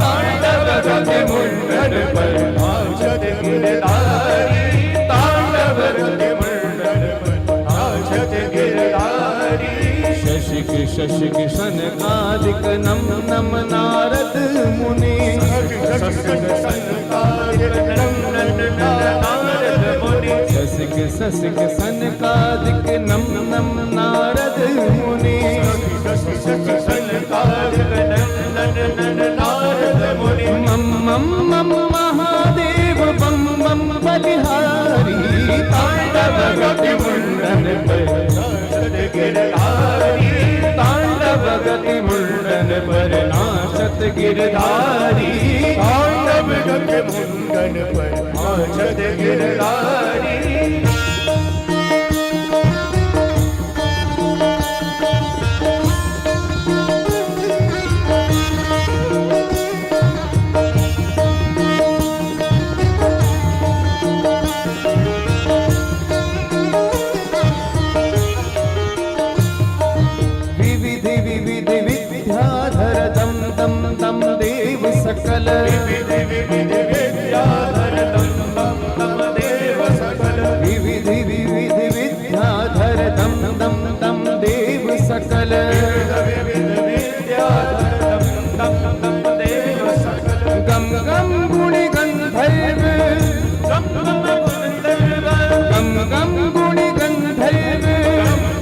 S1: तांडव गति मुंडन पर
S2: नाचत गिरधारी, तांडव गति मुंडन पर नाचत गिरधारी,
S1: शशिक शशिक सनकादिक नम नम नारद मुनि,
S2: शशिक सनकादिक नम नम नारद मुनि,
S1: शशिक शशिक सनकादिक नम नम नारद मुनि,
S2: शशिक सनकादिक नम नम नारद मुनि,
S1: मम मम मम महादेव बम बम बलिहारी, तांडव गति मुंडन पर
S2: नाचत गिरधारी,
S1: तांडव गति मुंडन पर नाचत गिरधारी,
S2: तांडव गति मुंडन पर नाचत गिरधारी,
S1: सकल
S2: विधि विधि विद्याधर दम दम दम देव सकल,
S1: विविधि विविधि विद्याधर दम दम दम देव सकल,
S2: विविध विद्याधर दम दम दम देव सकल,
S1: गम गम गुणि गंधर्व,
S2: गम गम गंधर्व,
S1: गम गम गुणि गंधर्व,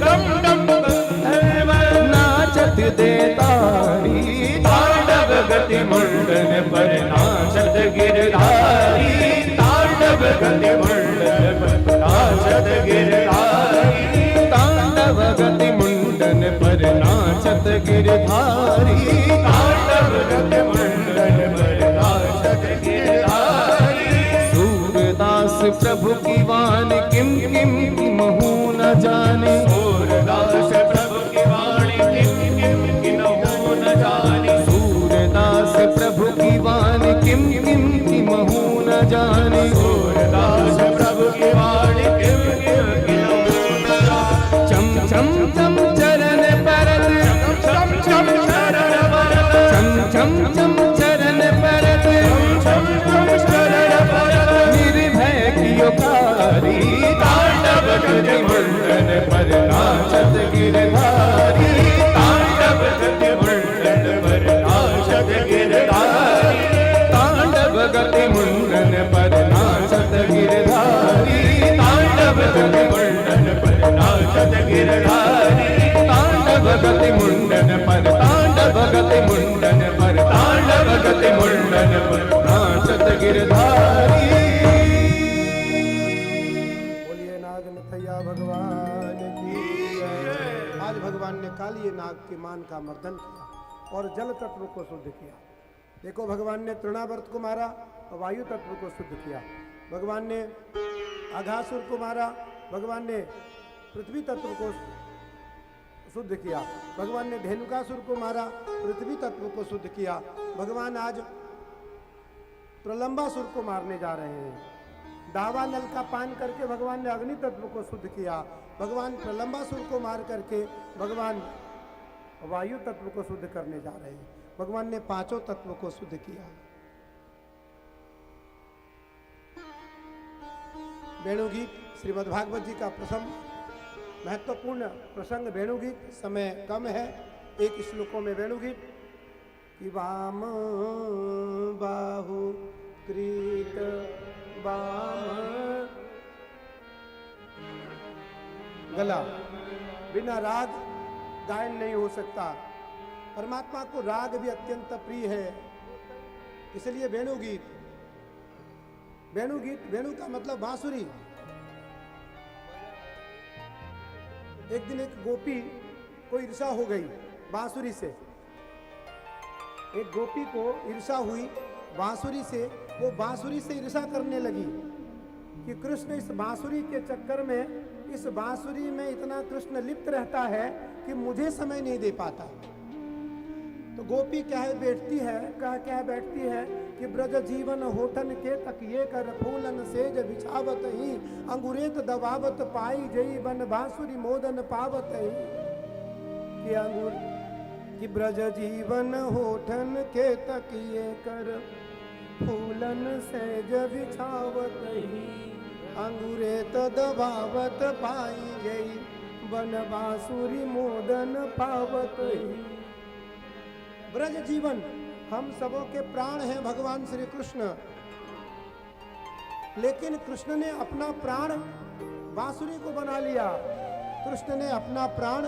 S2: गम गम गंधर्व,
S1: नाचत देतारी, तांडव गति मुंडन पर नाचत गिरधारी,
S2: तांडव गति मुंडन पर नाचत गिरधारी,
S1: तांडव गति मुंडन पर नाचत गिरधारी,
S2: तांडव गति मुंडन पर नाचत गिरधारी,
S1: सूरदास प्रभु की वाणी किम किम महू न जाने,
S2: सूरदास प्रभु की वाणी किम किम किन्हु न जाने,
S1: सूरदास प्रभु की वाणी किम किम महू न जाने,
S2: सूरदास प्रभु की वाणी किम किम किन्हु न जाने,
S1: चम चम चम चरण परत,
S2: चम चम चरण परत,
S1: चम चम चम चरण परत,
S2: चम चम चरण परत,
S1: निर्भय कियो कारी, तांडव गति मुंडन पर नाचत गिरधारी,
S2: तांडव गति मुंडन पर नाचत गिरधारी,
S1: तांडव गति मुंडन पर नाचत गिरधारी,
S2: तांडव गति मुंडन पर नाचत गिरधारी,
S1: तांडव गति मुंडन पर, तांडव गति मुंडन पर, तांडव गति मुंडन पर नाचत गिरधारी।
S3: कालिए नाग के मान का मर्दन किया और जल तत्व को शुद्ध किया। देखो भगवान ने तृणावर्त को मारा और वायु तत्व को शुद्ध किया। भगवान ने अघासुर को मारा, भगवान ने पृथ्वी तत्व को शुद्ध किया। भगवान ने धेनुकासुर को मारा, पृथ्वी तत्व को शुद्ध किया। भगवान आज प्रलंबासुर को मारने जा रहे हैं। दावा नल का पान करके भगवान ने अग्नि तत्व को शुद्ध किया। भगवान प्रलंबासुर को मार करके भगवान वायु तत्व को शुद्ध करने जा रहे हैं। भगवान ने पांचों तत्व को शुद्ध किया। वेणुगीत श्रीमद्भागवत जी का प्रथम महत्वपूर्ण प्रसंग वेणुगीत। समय कम है, एक श्लोकों में वेणुगीत कि वाम बाहु कृत वाम, गला बिना राग गायन नहीं हो सकता। परमात्मा को राग भी अत्यंत प्रिय है, इसलिए वेणुगीत। वेणुगीत, वेणु का मतलब बांसुरी। एक दिन एक गोपी को ईर्षा हो गई बांसुरी से। एक गोपी को ईर्षा हुई बांसुरी से, वो बांसुरी से ईर्षा करने लगी कि कृष्ण इस बांसुरी के चक्कर में, इस बांसुरी में इतना कृष्ण लिप्त रहता है कि मुझे समय नहीं दे पाता। तो गोपी क्या है बैठती है, क्या बैठती है कि ब्रज जीवन होठन के तकिए कर फूलन सेज बिछावत ही अंगुरेत दबावत पाई जई बन बांसुरी मोदन पावत ही कि अंगुर कि ब्रज जीवन होठन के तकिए कर फूलन सेज बिछावत ही अंगुरेत दबावत पाई जई बन बांसुरी मोदन पावत ही। ब्रज जीवन, हम सबों के प्राण हैं भगवान श्री कृष्ण, लेकिन कृष्ण ने अपना प्राण बांसुरी को बना लिया। कृष्ण ने अपना प्राण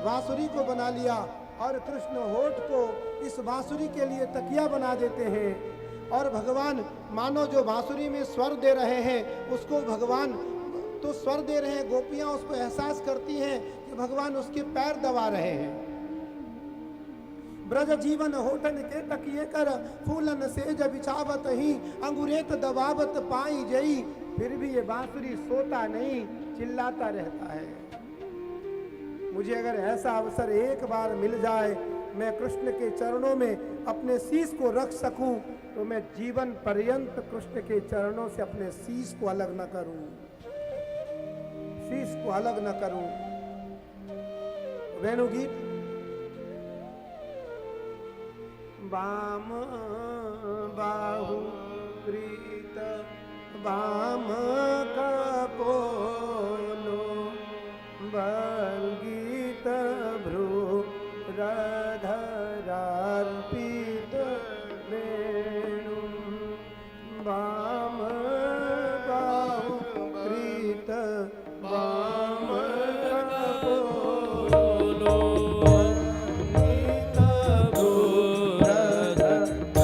S3: बांसुरी को बना लिया और कृष्ण होठ को इस बांसुरी के लिए तकिया बना देते हैं। और भगवान मानो जो बांसुरी में स्वर दे रहे हैं उसको भगवान तो स्वर दे रहे हैं, गोपियां उसको एहसास करती हैं कि भगवान उसके पैर दबा रहे हैं। ब्रज जीवन होठन के तकिए कर फूलन सेज बिछावत ही अंगुरेत दबावत पाई जई। फिर भी ये बांसुरी सोता नहीं, चिल्लाता रहता है। मुझे अगर ऐसा अवसर एक बार मिल जाए, मैं कृष्ण के चरणों में अपने शीश को रख सकूं, तो मैं जीवन पर्यंत कृष्ण के चरणों से अपने शीश को अलग न करूं, शीश को अलग न करूं। वेणुगीत वाम बाहु कृत वाम कपोलो वंगित भ्रू रधरार्पित वेणु वाम बाहु कृत वाम कपोलो वंगित भ्रू रधरार्पित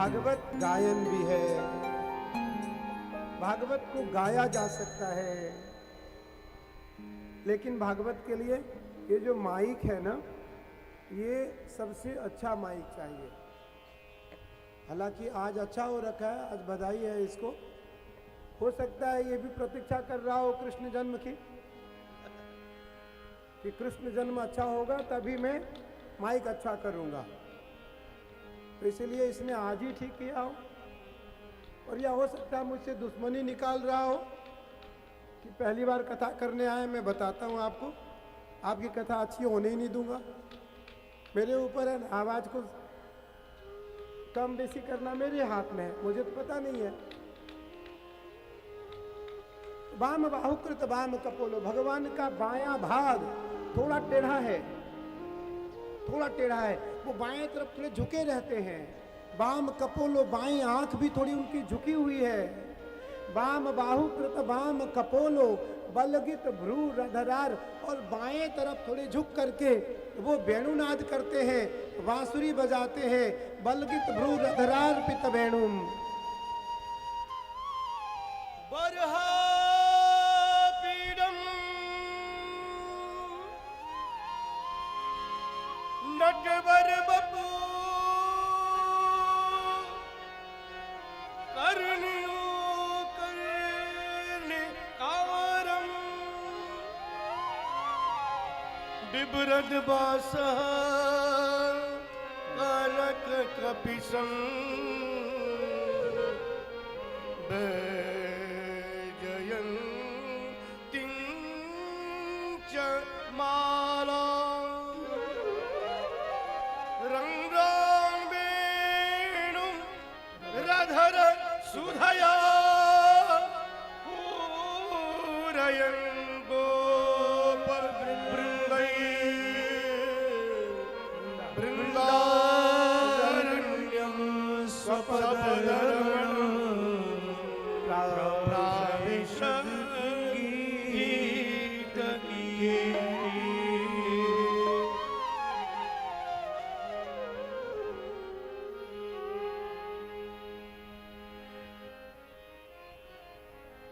S3: भागवत गायन भी है, भागवत को गाया जा सकता है, लेकिन भागवत के लिए ये जो माइक है ना, ये सबसे अच्छा माइक चाहिए। हालांकि आज अच्छा हो रखा है, आज बधाई है इसको। हो सकता है ये भी प्रतीक्षा कर रहा हो कृष्ण जन्म की, कि कृष्ण जन्म अच्छा होगा तभी मैं माइक अच्छा करूंगा, तो इसलिए इसने आज ही ठीक किया हो। और या हो सकता है मुझसे दुश्मनी निकाल रहा हो कि पहली बार कथा करने आए, मैं बताता हूँ आपको, आपकी कथा अच्छी होने ही नहीं दूंगा। मेरे ऊपर है, आवाज को कम बेसी करना मेरे हाथ में है, मुझे तो पता नहीं है। वाम बाहुकृत वाम कपोलो, भगवान का बायां भाग थोड़ा टेढ़ा है, थोड़ा टेढ़ा है, वो बाएं तरफ थोड़े झुके रहते हैं। वाम कपोलो, बाएं आंख भी थोड़ी उनकी झुकी हुई है। वाम बाहुकृत वाम कपोलो, बलगित भ्रू रधरार, और बाएं तरफ थोड़े झुक करके वो वेणुनाद करते हैं, बांसुरी बजाते हैं। बलगित भ्रू रधरार पित वेणुम,
S2: पीडम नटवर बपू कर्णियो कर्णिकारम बिभ्रद बास कनक कपिसं जयंतीं च माला रंगां वेणुं रधर सुधया पूरयन् गोप बृन्दारण्यं स्वपदरमणं प्राविश गीतगीति।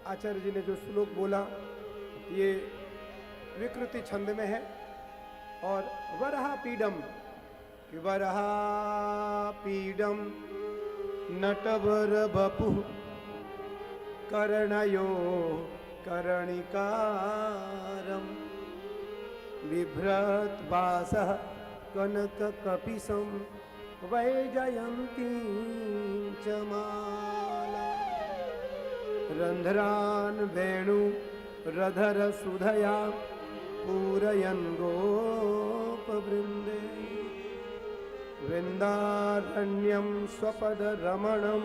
S3: आचार्य जी ने जो श्लोक बोला ये विकृति छंद में है। और वरहा पीडम, कि वरहा पीडम नटवर बपु कर्णयो कर्णिकारम बिभ्रत वासः कनक कपिसं वैजयन्तीं च माला रंध्रान वेणु रधर सुधया पूरयन् गोप वृंदे वृंदारण्यं स्वपद रमणं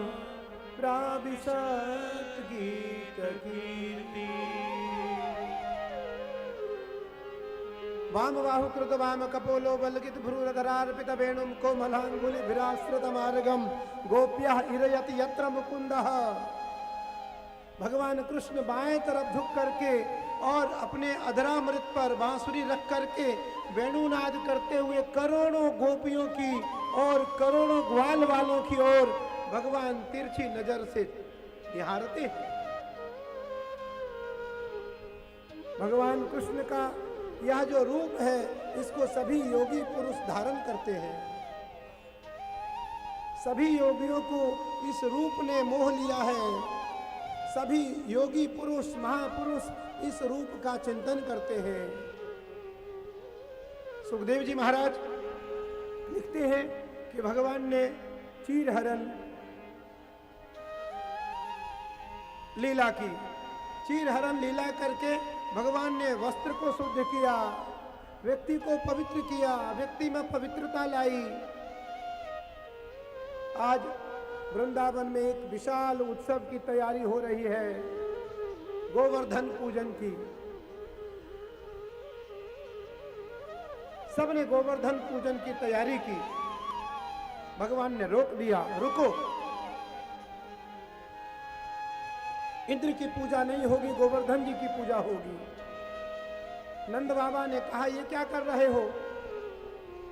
S3: प्राविशत् गीत कीर्ति। वाम बाहुकृत वाम कपोलो बलगित भ्रूरधरार्पित वेणुं कोमलांगुलिभिराश्रित मार्गम गोप्यः इरयति यत्र मुकुंदः। भगवान कृष्ण बाएं तरफ झुक करके और अपने अधरामृत पर बांसुरी रख करके वेणुनाद करते हुए करोड़ों गोपियों की और करोड़ों ग्वाल वालों की ओर भगवान तिरछी नजर से निहारते हैं। भगवान कृष्ण का यह जो रूप है इसको सभी योगी पुरुष धारण करते हैं। सभी योगियों को इस रूप ने मोह लिया है। सभी योगी पुरुष महापुरुष इस रूप का चिंतन करते हैं। सुखदेव जी महाराज लिखते हैं कि भगवान ने चीरहरण लीला की। चीरहरण लीला करके भगवान ने वस्त्र को शुद्ध किया, व्यक्ति को पवित्र किया, व्यक्ति में पवित्रता लाई। आज वृंदावन में एक विशाल उत्सव की तैयारी हो रही है, गोवर्धन पूजन की। सबने गोवर्धन पूजन की तैयारी की। भगवान ने रोक दिया, रुको, इंद्र की पूजा नहीं होगी, गोवर्धन जी की पूजा होगी। नंद बाबा ने कहा ये क्या कर रहे हो?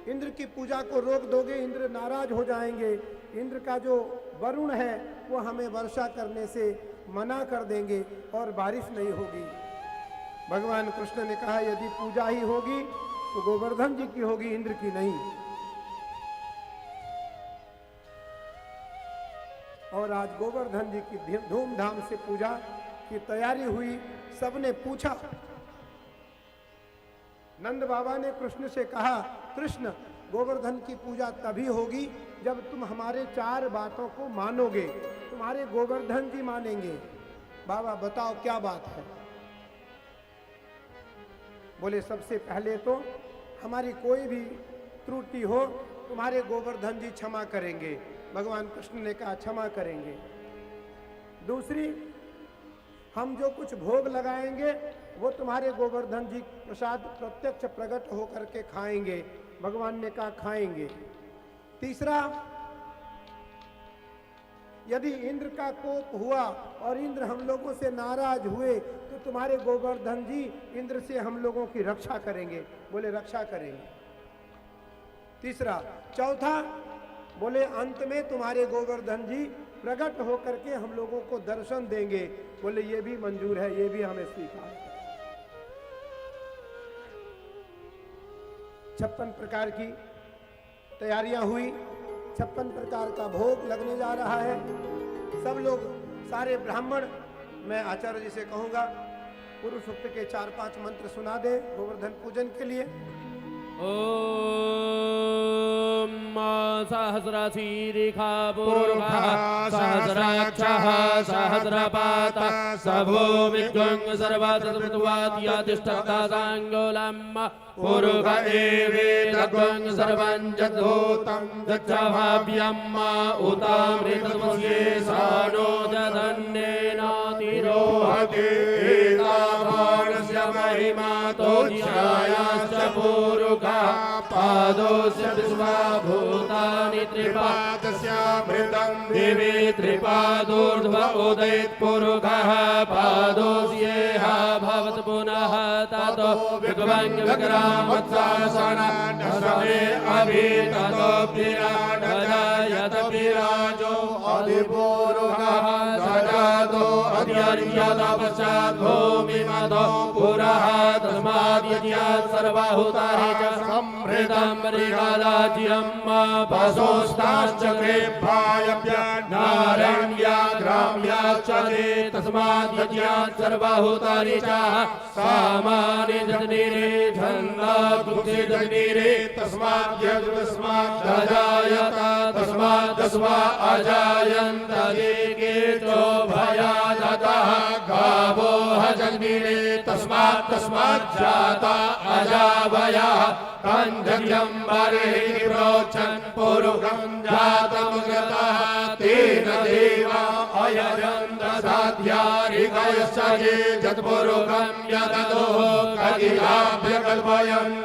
S3: इंद्र की पूजा को रोक दोगे, इंद्र नाराज हो जाएंगे, इंद्र का जो वरुण है वो हमें वर्षा करने से मना कर देंगे और बारिश नहीं होगी। भगवान कृष्ण ने कहा यदि पूजा ही होगी तो गोवर्धन जी की होगी, इंद्र की नहीं। और आज गोवर्धन जी की धूमधाम से पूजा की तैयारी हुई। सबने पूछा, नंद बाबा ने कृष्ण से कहा, कृष्ण गोवर्धन की पूजा तभी होगी जब तुम हमारे 4 बातों को मानोगे, तुम्हारे गोवर्धन जी मानेंगे। बाबा बताओ क्या बात है? बोले सबसे पहले तो हमारी कोई भी त्रुटि हो तुम्हारे गोवर्धन जी क्षमा करेंगे। भगवान कृष्ण ने कहा क्षमा करेंगे। दूसरी, हम जो कुछ भोग लगाएंगे वो तुम्हारे गोवर्धन जी प्रसाद प्रत्यक्ष प्रकट होकर के खाएंगे। भगवान ने कहा खाएंगे। तीसरा, यदि इंद्र का कोप हुआ और इंद्र हम लोगों से नाराज हुए तो तुम्हारे गोवर्धन जी इंद्र से हम लोगों की रक्षा करेंगे। बोले रक्षा करेंगे। तीसरा। चौथा, बोले अंत में तुम्हारे गोवर्धन जी प्रकट होकर के हम लोगों को दर्शन देंगे। बोले ये भी मंजूर है, ये भी हमें स्वीकार है। 56 प्रकार की तैयारियां हुई, 56 प्रकार का भोग लगने जा रहा है। सब लोग, सारे ब्राह्मण, मैं आचार्य जी से कहूंगा पुरुष सूक्त के 4-5 मंत्र सुना दे गोवर्धन पूजन के लिए।
S2: ओम सहस्रशीरिखा पूर्वा सहस्राक्षः सहस्रपाता सभो विद्वं सर्वात्मत्वाद्यातिष्ठतासाङ्गोलम् पूर्व एवेदग्वं सर्वं जद्धूतं दक्षभाव्यम् उतामृतमस्ये सानो दधन्नेनातिरोहते एतावानस्य महिमा तोज्यायाश्च पूरुखा पादोस्य विश्वाभूतानि त्रिपादस्यामृतं दिवि त्रिपादोर्ध्व उदयत् पुरुखः पादोस्येह भवत् पुनः ततो विग्वं विग्रामत्सासनमे अभिततोऽभिराडजायत विराजो अधिपूरुखः सजातो अध्यर्यतपश्चात् भूमिमतो पुरः तस्माद्यज्ञात् सर्वभूतानि च समृतं मृगालाज्यं पशोस्ताश्चक्रेभ्यायप्यनारण्याग्राम्याश्च ते तस्माद्यज्ञात् सर्वभूतानि च सामानि जगनीरे छन्दागुप्ते जगनीरे तस्माद्यस्मादजायत तस्माद्दस्वा अजायन्त एके चोभयादतः गावो जगनीरे तस्माज्जाता अजावयः कंजम्बरे प्रोचन् पुरुषं जातमगतः तेन देवा अयजन्त साध्यारिकयश्च ये जत्पुरुषं यदतो कदिलाभ्यकल्पयन्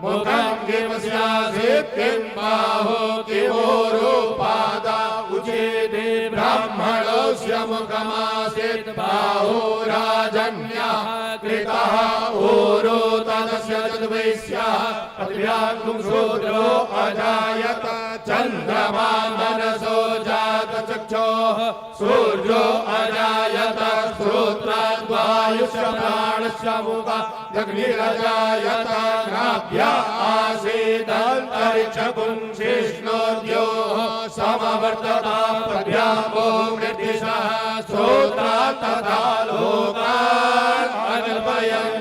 S2: मुखं किमस्यासीत् किं बाहो किमोरुपादा उचेते ब्राह्मणस्य मुखमासीत् बाहो राजन्यः कृतः ओरो तदस्य तद्वैश्यः पदव्याकुं शूद्रो अजायत चन्द्रमा मनसो जात चक्षोः सूर्यो अजायत श्रोत्रात् वायुश्च प्राणश्च मुखः अग्निरजायत नाभ्य आसीदन्तरिक्षपुंसिष्णोद्योः समवर्तता पद्भ्याम्बो मृद्दिशः श्रोत्रात् तथा लोकान् अकल्पयन्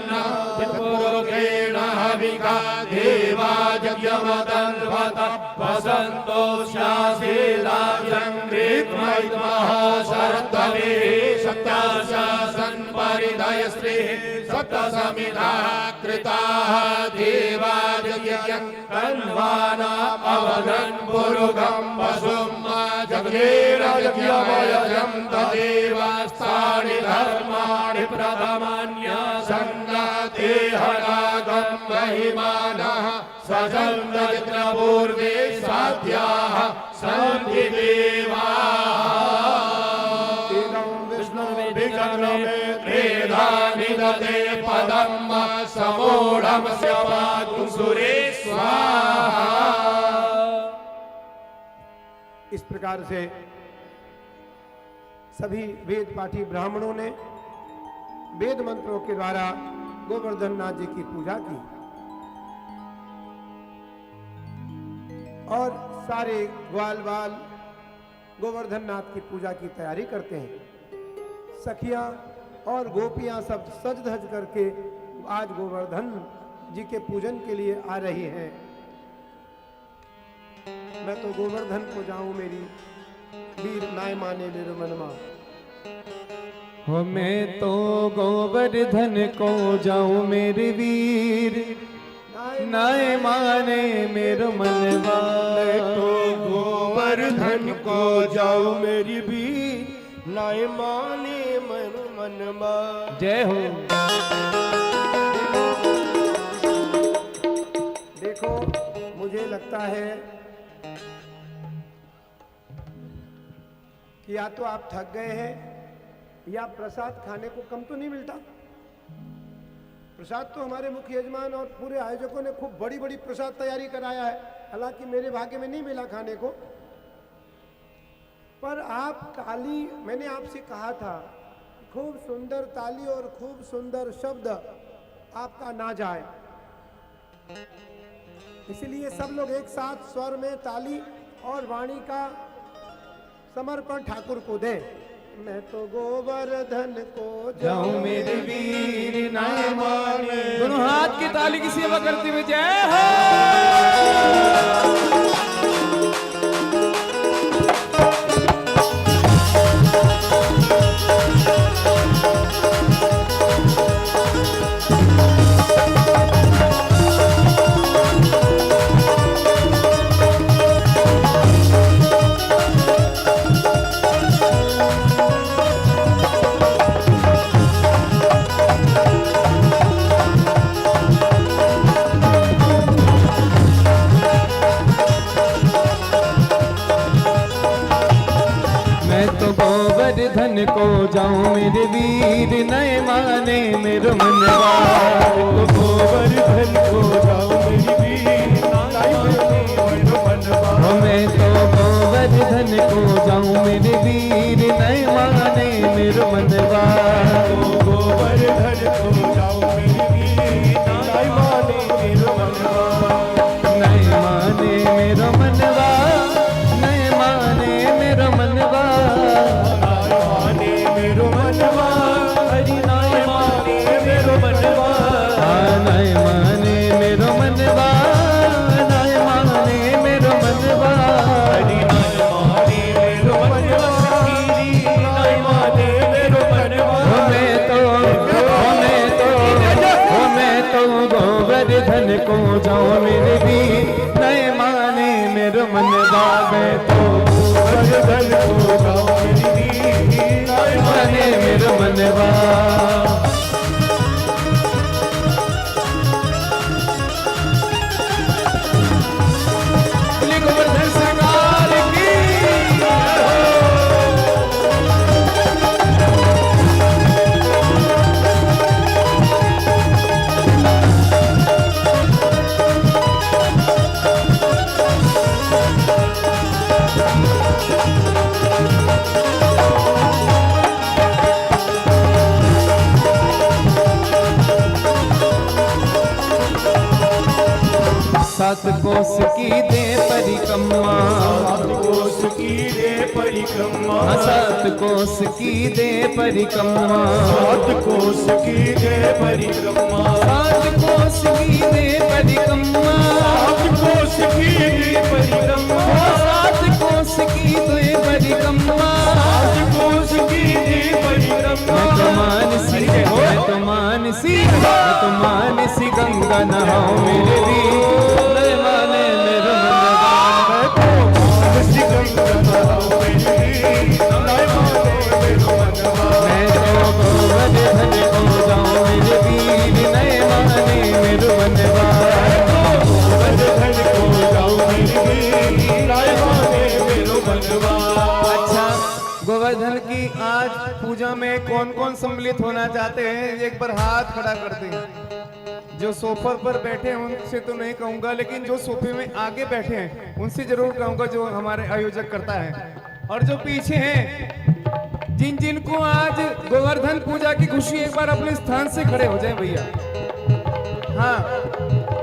S2: पुरुषेण हविका देवाजज्ञमतन्वत वसन्तो शासीदायङ्ग्रीत्मैत्मः शरद्भवे सप्ताशासन् परिधयश्रीः सप्तसमिधा कृताः देवाजज्ञं तन्वाना अवदन् पुरुषं वसुं जगेरजज्ञमयजं तदेवास्तानि धर्माणि प्रथमान्यासन्नतेहनागं महिमानः सजन्दपूर्वे साध्याः सन्ति देवाः विष्णुर्विक्रमे निदते पदं समूढमस्य पातु सुरेश स्वाहा।
S3: इस प्रकार से सभी वेद पाठी ब्राह्मणों ने वेद मंत्रों के द्वारा गोवर्धन नाथ जी की पूजा की और सारे ग्वाल बाल गोवर्धन नाथ की पूजा की तैयारी करते हैं। सखियां और गोपियां सब सज धज करके आज गोवर्धन जी के पूजन के लिए आ रही हैं। मैं तो गोवर्धन को जाऊं मेरी वीर नाय माने मेरे मनमा।
S1: हो मैं तो गोवर्धन को जाऊं मेरे वीर नाय माने मेरो मनवा।
S2: मैं तो गोवर्धन को जाऊं मेरी वीर नाय माने मन मनमा।
S1: जय हो।
S3: देखो मुझे लगता है कि या तो आप थक गए हैं या प्रसाद खाने को कम तो नहीं मिलता। प्रसाद तो हमारे मुख्य यजमान और पूरे आयोजकों ने खूब बड़ी बड़ी प्रसाद तैयारी कराया है, हालांकि मेरे भाग्य में नहीं मिला खाने को। पर आप ताली, मैंने आपसे कहा था खूब सुंदर ताली और खूब सुंदर शब्द आपका ना जाए, इसलिए सब लोग एक साथ स्वर में ताली और वाणी का समर्पण ठाकुर को दें। मैं तो गोवर्धन को
S1: जाऊं मेरे वीर नाय माने। दोनों हाथ की ताली की सेवा करते हुए जय हो। गोवर्धन को जाऊं मेरे वीर नए माने मेरो मनवा।
S2: गोवर्धन को जाऊं मेरी वीर नाय माने मेरो मनवा।
S1: मैं तो गोवर्धन को जाऊं मेरे वीर नए माने मेरो मनवा।
S2: गोवर्धन को जाऊं मेरी वीर नाय माने मेरो मनवा।
S1: नए माने मेरो मनवा, नए माने मेरो मनवा।
S2: मेरो मनवा हरि नाय माने मेरो मनवा।
S1: नाय माने मेरो मनवा, नाय माने मेरो मनवा।
S2: हरि नाय माने मेरो मनवा। नाय माने मेरो मनवा।
S1: मैं तो गोवर्धन को जाऊं मेरे वीर नए माने मेरो मनवा। मैं तो
S2: गोवर्धन को जाऊं मेरी वीर नाय
S1: माने मेरो मनवा। गोवर्धन सरकार की सात कोस की दे परिक्रमा।
S2: सात कोस की दे परिक्रमा।
S1: सात कोस की दे परिक्रमा।
S2: सात कोस की दे परिक्रमा।
S1: सात कोस की दे परिक्रमा।
S2: सात कोस की दे परिक्रमा।
S1: सात कोस की दे परिक्रमा।
S2: सात कोस की दे परिक्रमा।
S1: मैं तो मानसी गंगा नहाओ मेरे वीर नए माने मेरो मनवा। मैं तो गोवर्धन को जाऊं मेरे वीर नए माने मेरो मनवा। अच्छा, गोवर्धन की आज पूजा में कौन कौन सम्मिलित होना चाहते हैं? एक बार हाथ खड़ा करते हैं। जो सोफे पर बैठे हैं उनसे तो नहीं कहूंगा, लेकिन जो सोफे में आगे बैठे हैं उनसे जरूर कहूंगा, जो हमारे आयोजक करता है। और जो पीछे हैं, जिन जिनको आज गोवर्धन पूजा की खुशी, एक बार अपने स्थान से खड़े हो जाए भैया। हाँ,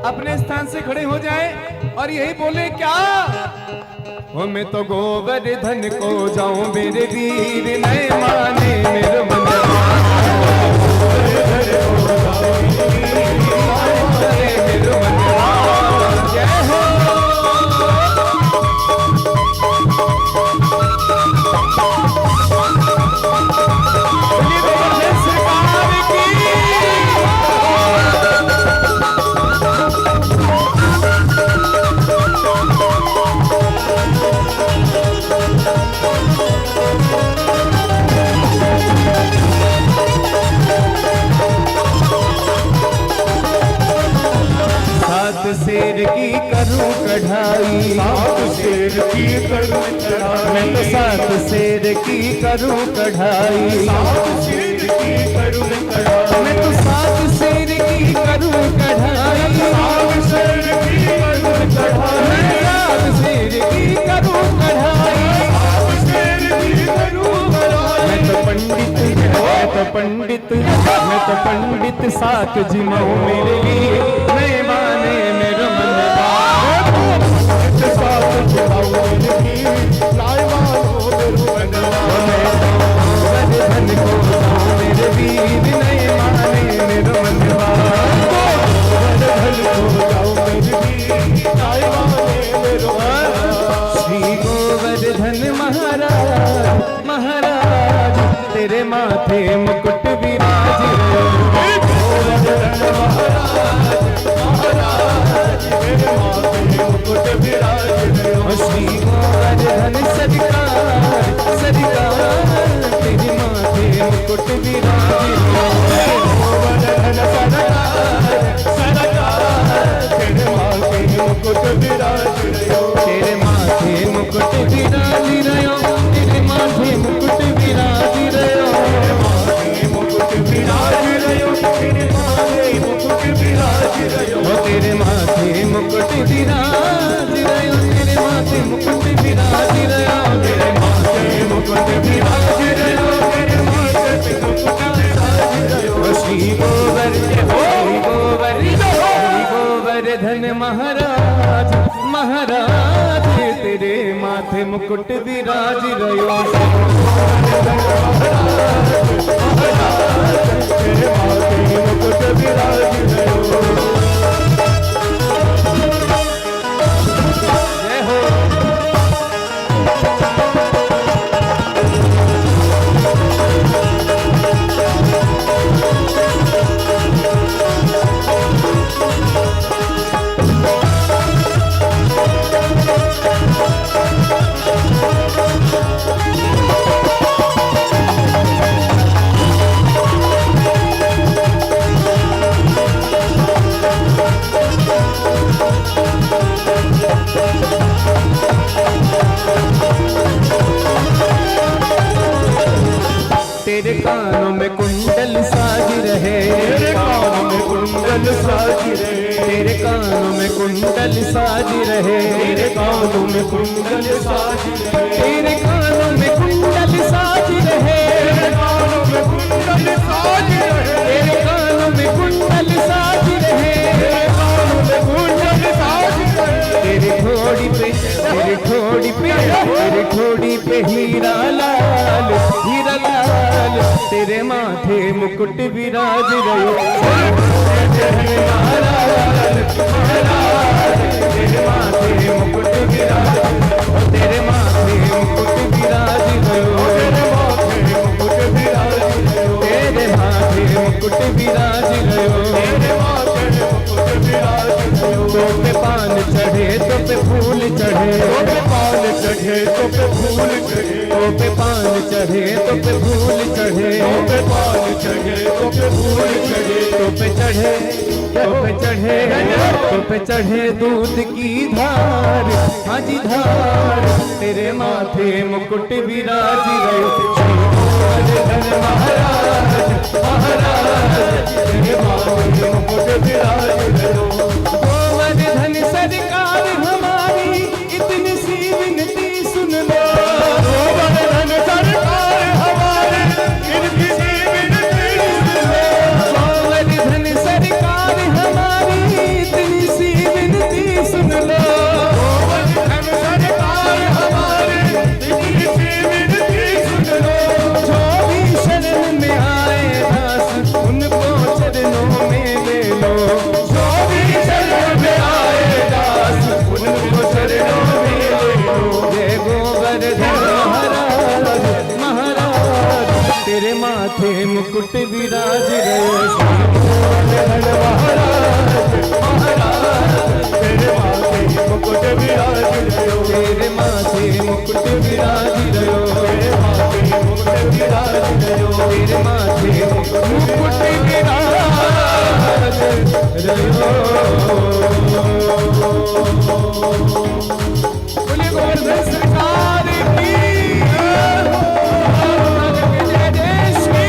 S1: अपने स्थान से खड़े हो जाए और यही बोले क्या, ओ मैं तो गोवर्धन को जाऊं मेरे वीर, नए माने मेरे मन शेर की करूं कढ़ाई,
S2: शेर की करूं चढ़ाई,
S1: मैं तो सात शेर की करूं कढ़ाई,
S2: शेर की करूं चढ़ाई,
S1: मैं तो सात शेर की करूं कढ़ाई,
S2: शेर की करूं चढ़ाई,
S1: मैं सात शेर की करूं कढ़ाई,
S2: शेर की करूं चढ़ाई।
S1: मैं तो पंडित सात जिमाऊं मेरे लिए, नए माने मेरे मन
S2: साथ चढ़ाओ मेरे लाए मानो मेरे
S1: गोवर्धन को जाऊं मेरे वीर, नए माने मेरे मनवा,
S2: गोवर्धन को जाओ मेरे लाए मानो मेरे।
S1: श्री गोवर्धन महाराज महाराज, तेरे माथे मुकुट विराज
S2: गोवर्धन महाराज महाराज, तेरे माथे मुकुट विराज रहे।
S1: श्री गोवर्धन सरकार सरकार, तेरे माथे मुकुट विराज
S2: गोवर्धन सरकार सरकार, तेरे माथे मुकुट विराज रहे।
S1: तेरे माथे मुकुट विराज रहो, तेरे माथे मुकुट विराज रहो,
S2: मुकुट विराज रहे, तेरे माथे मुकुट विराज रहे।
S1: तेरे माथे मुकुट विराज रहो, तेरे माथे मुकुट विराज रहो,
S2: तेरे माथे मुकुट विराज रहे, तेरे माथे मुकुट विराज रहे।
S1: श्री गोवर्धन महाराज महाराज, तेरे माथे मुकुट विराज रहो,
S2: तेरे माथे मुकुट विराज रहे।
S1: जय हो। तेरे कानों में कुंडल साज रहे,
S2: तेरे कानों में कुंडल साज रहे,
S1: तेरे कानों में कुंडल साज रहे,
S2: तेरे कानों में कुंडल साज रहे,
S1: तेरे कानों में कुंडल साज रहे,
S2: तेरे कानों में कुंडल साज रहे,
S1: तेरे कानों में कुंडल साज रहे,
S2: तेरे कानों में कुंडल साज रहे।
S1: तेरी ठोड़ी पे तेरी ठोड़ी पे तेरी ठोड़ी पे हीरा लाल हीरा लाल, तेरे माथे मुकुट विराज रहो,
S2: तेरे माथे मुकुट विराज,
S1: तेरे माथे मुकुट विराज रहो,
S2: मुकुट विराज,
S1: तेरे माथे मुकुट विराज रहो,
S2: तेरे माथे मुकुट विराज।
S1: तो पे पान चढ़े तो पे फूल चढ़े,
S2: तो पे पान चढ़े तो पे फूल चढ़े,
S1: तो पे पान चढ़े तो पे फूल चढ़े,
S2: तो पे पान चढ़े तो पे फूल चढ़े,
S1: तो पे चढ़े तो पे चढ़े तो पे चढ़े दूध की धार, हाजी धार, तेरे माथे मुकुट विराज रहो,
S2: गोवर्धन महाराज महाराज तेरे माथे मुकुट विराज रहो।
S1: गोवर्धन सरकार हमारी इतनी सी विनती सुन लो।
S2: गोवर्धन सरकार हमारी इतनी सी विनती सुन लो।
S1: गोवर्धन सरकार हमारी इतनी सी विनती सुन लो।
S2: गोवर्धन सरकार हमारी इतनी सी विनती सुन लो।
S1: जो भी शरण में आए दास उनको चरणों में ले लो।
S2: जो भी शरण में आए दास उनको चरणों में ले लो।
S1: जय गोवर्धन महाराज महाराज तेरे माथे मुकुट विराज रहे।
S2: गोवर्धन महाराज महाराज तेरे माथे मुकुट विराज रहो।
S1: तेरे माथे मुकुट विराज रहो।
S2: तेरे माथे मुकुट विराज रहो।
S1: तेरे माथे मुकुट विराज रहो। बोले गोवर्धन सरकार की जय जय श्री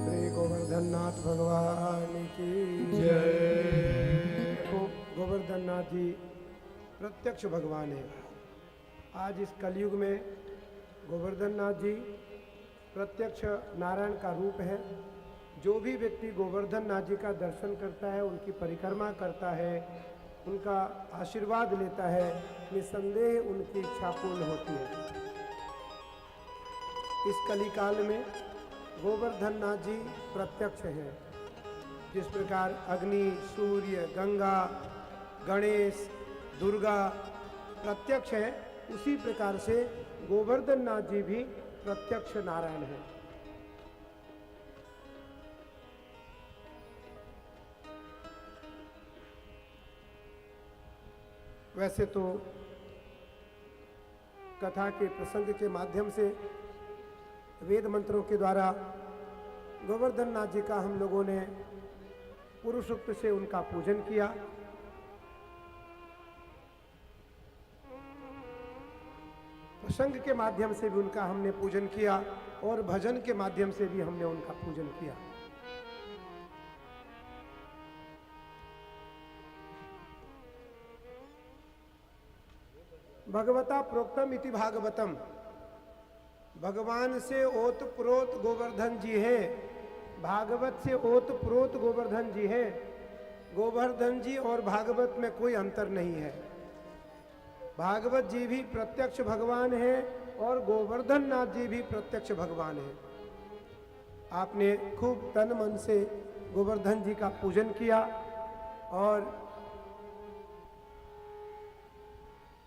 S3: श्री गोवर्धननाथ भगवान की जय। गोवर्धननाथ जी प्रत्यक्ष भगवान है। आज इस कलयुग में गोवर्धननाथ जी प्रत्यक्ष नारायण का रूप है। जो भी व्यक्ति गोवर्धननाथ जी का दर्शन करता है, उनकी परिक्रमा करता है, उनका आशीर्वाद लेता है, निसंदेह उनकी इच्छा पूर्ण होती है। इस कलिकाल में गोवर्धननाथ जी प्रत्यक्ष हैं। जिस प्रकार अग्नि, सूर्य, गंगा, गणेश, दुर्गा प्रत्यक्ष है, उसी प्रकार से गोवर्धननाथ जी भी प्रत्यक्ष नारायण हैं। वैसे तो कथा के प्रसंग के माध्यम से वेद मंत्रों के द्वारा गोवर्धननाथ जी का हम लोगों ने पुरुषोक्त से उनका पूजन किया। प्रसंग के माध्यम से भी उनका हमने पूजन किया और भजन के माध्यम से भी हमने उनका पूजन किया। भगवता प्रोक्तम इति भागवतम। भगवान से ओत प्रोत गोवर्धन जी है, भागवत से ओत प्रोत गोवर्धन जी है। गोवर्धन जी और भागवत में कोई अंतर नहीं है। भागवत जी भी प्रत्यक्ष भगवान है और गोवर्धन नाथ जी भी प्रत्यक्ष भगवान है। आपने खूब तन मन से गोवर्धन जी का पूजन किया और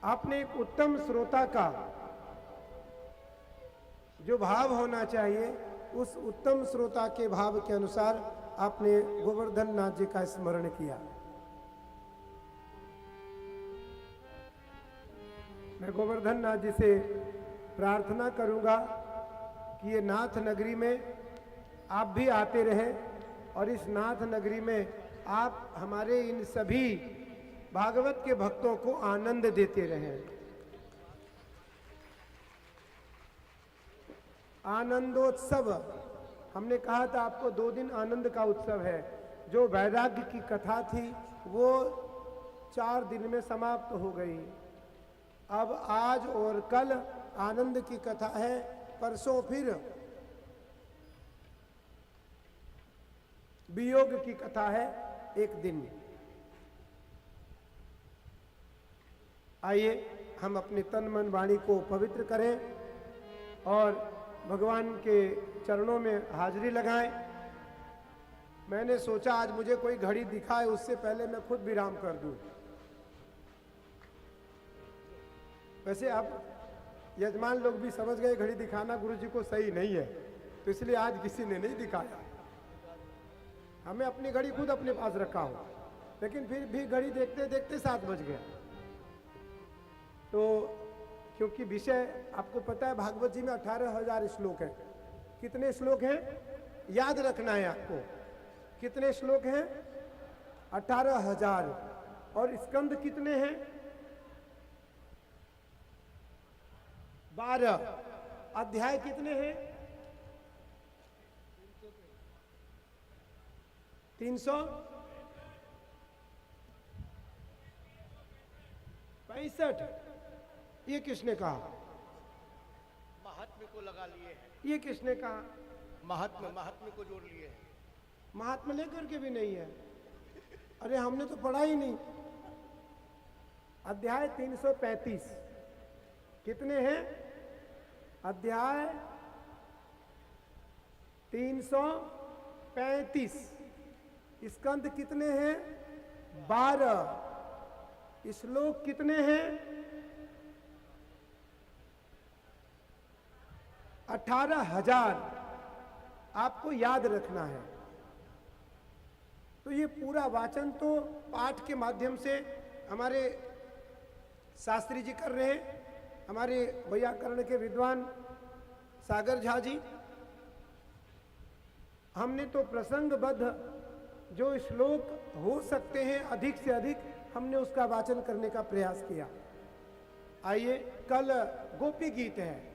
S3: आपने एक उत्तम श्रोता का जो भाव होना चाहिए, उस उत्तम श्रोता के भाव के अनुसार आपने गोवर्धन नाथ जी का स्मरण किया। मैं गोवर्धन नाथ जी से प्रार्थना करूंगा कि ये नाथ नगरी में आप भी आते रहे और इस नाथ नगरी में आप हमारे इन सभी भागवत के भक्तों को आनंद देते रहें। आनंदोत्सव हमने कहा था आपको, 2 दिन आनंद का उत्सव है। जो वैराग्य की कथा थी वो 4 दिन में समाप्त हो गई। अब आज और कल आनंद की कथा है, परसों फिर वियोग की कथा है 1 दिन। आइए हम अपने तन मन वाणी को पवित्र करें और भगवान के चरणों में हाजिरी लगाएं। मैंने सोचा आज मुझे कोई घड़ी दिखाए उससे पहले मैं खुद विराम कर दूं। वैसे अब यजमान लोग भी समझ गए घड़ी दिखाना गुरु जी को सही नहीं है, तो इसलिए आज किसी ने नहीं दिखाया। हमें अपनी घड़ी खुद अपने पास रखा हो, लेकिन फिर भी घड़ी देखते देखते 7 बज गया। तो क्योंकि विषय आपको पता है, भागवत जी में 18,000 श्लोक हैं। कितने श्लोक हैं याद रखना है आपको। कितने श्लोक हैं? 18,000। और स्कंद कितने हैं? 12। अध्याय कितने हैं? 365। ये किसने कहा?
S4: महात्म्य को लगा लिए हैं,
S3: ये किसने कहा?
S4: महात्म्य को जोड़ लिए हैं।
S3: महात्मा लेकर के भी नहीं है। अरे हमने तो पढ़ा ही नहीं। अध्याय 335 कितने हैं? अध्याय 335। स्कंद कितने हैं? 12। श्लोक कितने हैं? 18,000। आपको याद रखना है। तो ये पूरा वाचन तो पाठ के माध्यम से हमारे शास्त्री जी कर रहे हैं, हमारे वैयाकरण के विद्वान सागर झा जी। हमने तो प्रसंगबद्ध जो श्लोक हो सकते हैं अधिक से अधिक, हमने उसका वाचन करने का प्रयास किया। आइए, कल गोपी गीत है।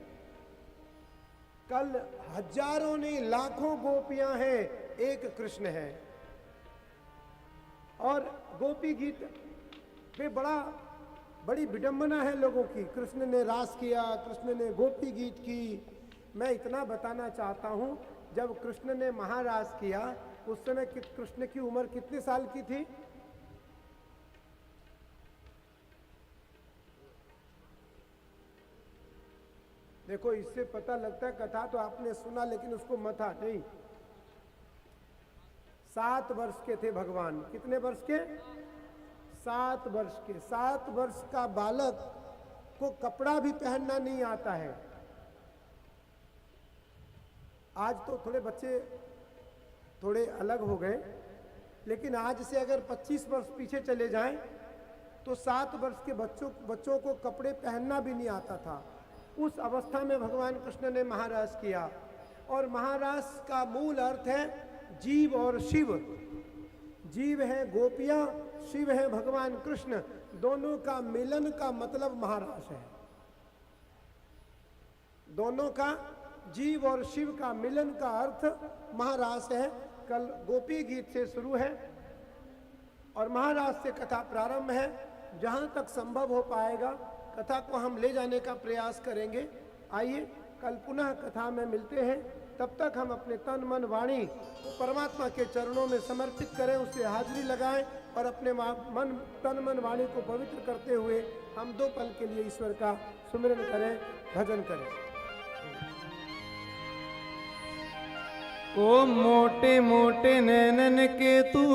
S3: कल हजारों नहीं लाखों गोपियां हैं, एक कृष्ण है। और गोपी गीत पे बड़ी विडंबना है लोगों की। कृष्ण ने रास किया, कृष्ण ने गोपी गीत की। मैं इतना बताना चाहता हूं, जब कृष्ण ने महारास किया उस समय कृष्ण की उम्र कितने साल की थी? देखो, इससे पता लगता है कथा तो आपने सुना लेकिन उसको मथा नहीं। 7 वर्ष के थे भगवान। कितने वर्ष के? 7 वर्ष के। 7 वर्ष का बालक को कपड़ा भी पहनना नहीं आता है। आज तो थोड़े बच्चे थोड़े अलग हो गए, लेकिन आज से अगर 25 वर्ष पीछे चले जाएं तो 7 वर्ष के बच्चों को कपड़े पहनना भी नहीं आता था। उस अवस्था में भगवान कृष्ण ने महारास किया। और महारास का मूल अर्थ है जीव और शिव। जीव है गोपियां, शिव है भगवान कृष्ण। दोनों का मिलन का मतलब महारास है। दोनों का, जीव और शिव का मिलन का अर्थ महारास है। कल गोपी गीत से शुरू है और महारास से कथा प्रारंभ है। जहां तक संभव हो पाएगा कथा को हम ले जाने का प्रयास करेंगे। आइए, कल पुनः कथा में मिलते हैं। तब तक हम अपने तन मन वाणी को परमात्मा के चरणों में समर्पित करें, उससे हाजिरी लगाएं और अपने तन मन वाणी को पवित्र करते हुए हम 2 पल के लिए ईश्वर का सुमिरन करें, भजन करें।
S1: ओ मोटे मोटे नैनन के तू,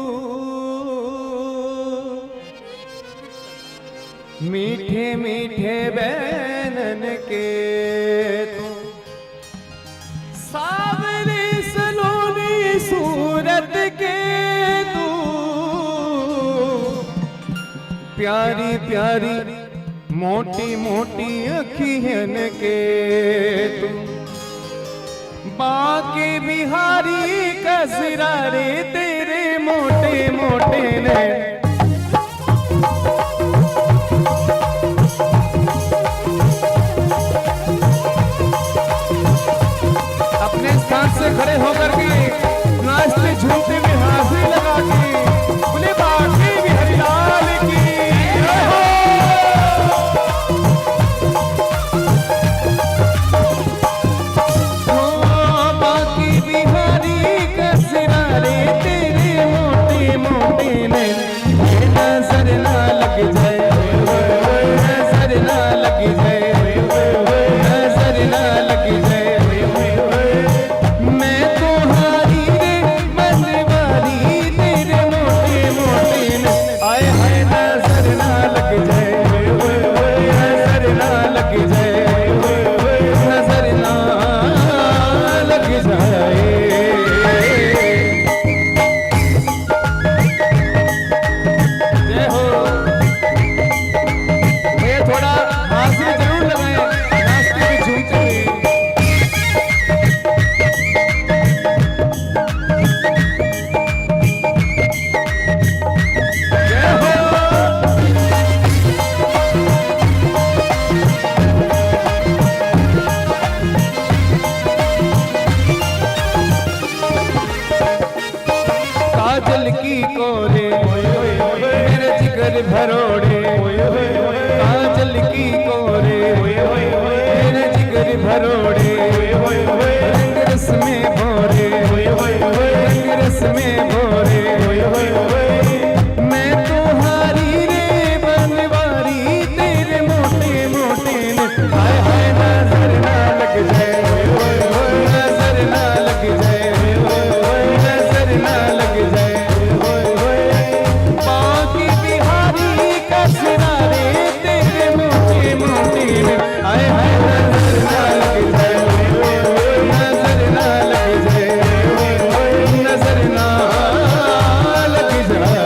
S1: मीठे मीठे बैनन के तू, सावरी सलोनी सूरत के तू, प्यारी प्यारी मोटी मोटी अखियन के तू, बाके बिहारी कसरा रे तेरे मोटे मोटे नैन। अपने स्थान से खड़े होकर के नाचते झूमते में हाजिरी लगा के बोले बाके बिहारी लाल की जय हो। बाकी बिहारी कसरा रे तेरे मोटे मोटे नैन, मेरे भरोड़े, रंग रस में भोरे, रंग रस में भोरे। मैं तो हारी रे बनवारी तेरे मोटे मोटे ने, हाय हाय नजर ना लग जाए, नजर ना लग जाए, नजर ना लग जाए। बाकी बिहारी का सिरारे तेरे मोटे मोटे ने, हाय हाय नजर ना लग जाए, नजर ना लग जाए, नजर ना लग जाए।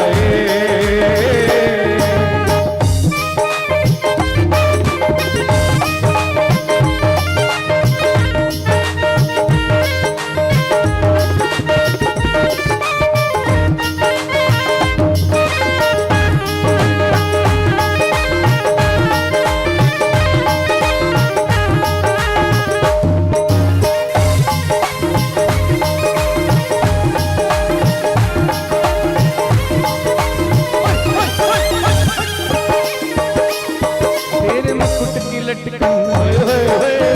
S1: तेरे मुकुट की लटकन,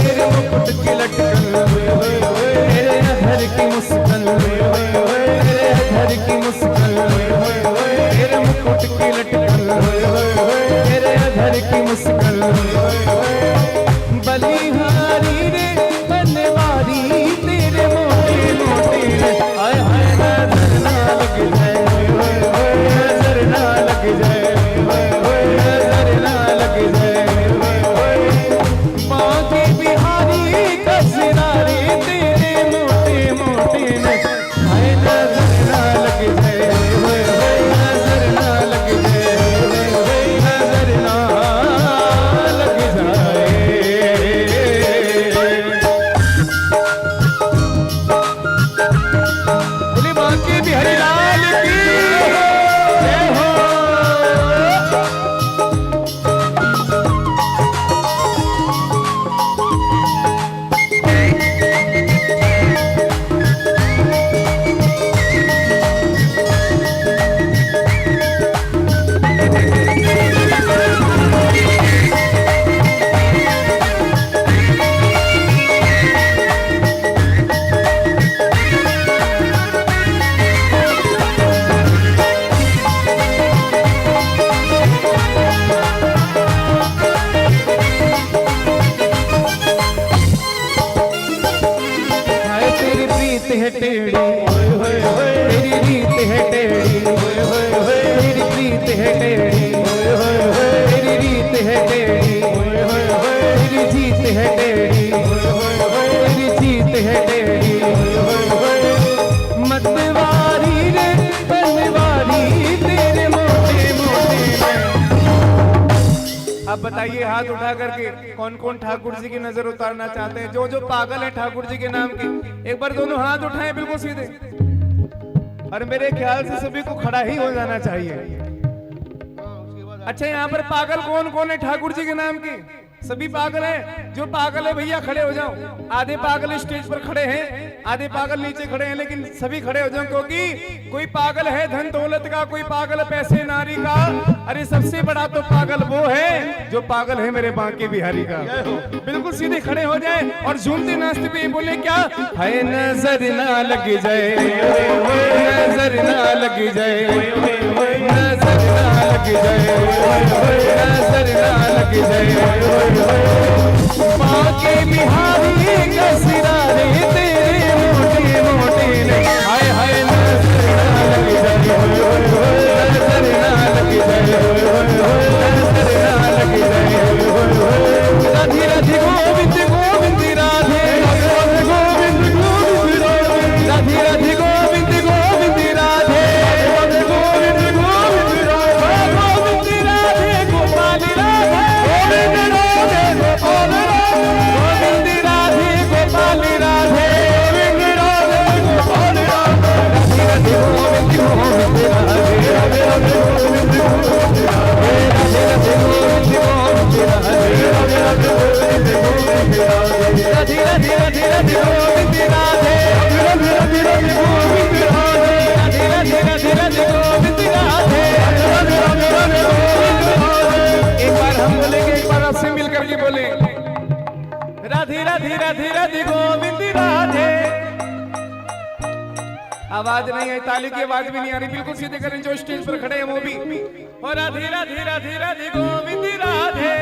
S1: तेरे मुकुट की लटकन, तेरे अधर की मुस्कान, तेरे अधर की मुस्कान, तेरे मुकुट की लटकन, तेरे अधर की मुस्कान। बलिहारी रे बनवारी तेरे मोटे मोटे ने, हाय हाय नजर ना लग जाए, नजर ना लग जाए, नजर ना लग जाए। बाकी बिहारी का सिरारे तेरे मोटे मोटे ने, हाय नजर ना लग जाए, नजर ना लग जाए, नजर ना लग जाए। बोले बाकी बिहारी लाल की जय हो। हाय तेरी प्रीत है टेढ़ी, तेरी रीत है टेढ़ी, तेरी प्रीत है टेढ़ी, तेरी रीत है टेढ़ी, तेरी जीत है टेढ़ी, तेरी जीत है टेढ़ी। मतवारी रे बनवारी तेरे मोटे मोटे ने। अब बताइए हाथ उठा करके कौन कौन ठाकुर जी की नजर उतारना चाहते हैं? जो जो पागल है ठाकुर जी के नाम के, एक बार दोनों हाथ उठाएं बिल्कुल सीधे। और मेरे ख्याल से सभी को खड़ा ही हो जाना चाहिए। अच्छा, यहाँ पर पागल कौन कौन है ठाकुर जी के नाम के? सभी पागल हैं। जो पागल है भैया खड़े हो जाओ। आधे पागल स्टेज पर खड़े हैं, आधे पागल नीचे खड़े हैं, लेकिन सभी खड़े हो जाओ, क्योंकि कोई पागल है धन दौलत का, कोई पागल पैसे नारी का। अरे सबसे बड़ा तो पागल वो है जो पागल है मेरे बांके बिहारी का। बिल्कुल सीधे खड़े हो जाए और झूमते नाचते पे बोले क्या? है नजर ना लग जाए, नजर ना लग जाए, नजर ना लग जाए, नजर ना लग जाए। बांके बिहारी का सिरारे तेरे मोटे मोटे ने, हाय हाय नजर ना लग जाए, नजर ना लग जाए, नजर ना लग जाए। राधे राधे गोविंद गोविंद राधे, गोविंद गोविंद राधे, राधे गोविंद गोविंद राधे, गोविंद गोविंद राधे, गोविंद राधे गोपाल राधे, गोविंद राधे गोपाल राधे, गोविंद राधे गोपाल राधे, गोविंद राधे गोपाल राधे, राधे गोविंद गोविंद राधे, राधे राधे गोविंद गोविंद राधे, राधे राधे गोविंद गोविंद राधे, राधे राधे गोविंद गोविंद राधे, राधे राधे राधे राधे गोविंद राधे, राधे राधे राधे गोविंद राधे, राधे राधे राधे राधे गोविंद राधे, राधे राधे राधे गोविंद राधे। एक बार हम बोलेंगे, एक बार आपसे मिल करके बोले राधे राधे राधे राधे राधे गोविंद राधे। आवाज नहीं आई, ताली की आवाज भी नहीं आ रही, बिल्कुल सीधे करें जो स्टेज पर खड़े हैं वो भी। और राधे राधे राधे राधे गोविंद राधे।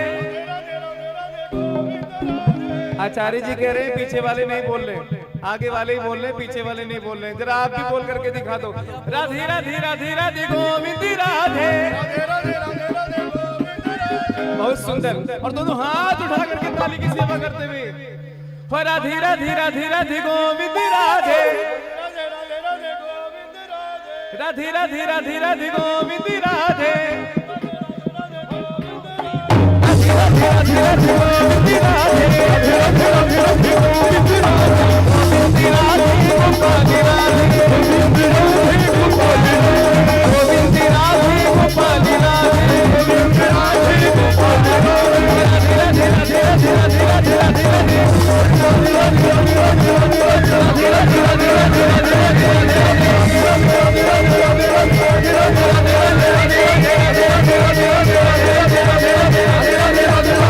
S1: आचार्य जी कह रहे हैं पीछे वाले नहीं बोल रहे, आगे वाले ही बोल रहे, पीछे वाले नहीं बोल रहे। जरा आप भी बोल करके दिखा दो, राधे राधे राधे राधे गोविंद राधे। बहुत सुंदर। और दोनों हाथ उठा करके ताली की सेवा करते हुए, राधे राधे राधे राधे गोविंद राधे। राधे राधे राधे राधे गोविंद राधे। राधे राधे राधे गोविंद राधे। राधे राधे राधे राधे गोविंद राधे। गोविंद राधे गोपाल राधे। गोविंद राधे गोपाल राधे। गोविंद राधे गोपाल राधे। गोविंद राधे गोपाल राधे। राधे राधे राधे राधे राधे राधे राधे राधे। राधे राधे राधे राधे राधे राधे राधे राधे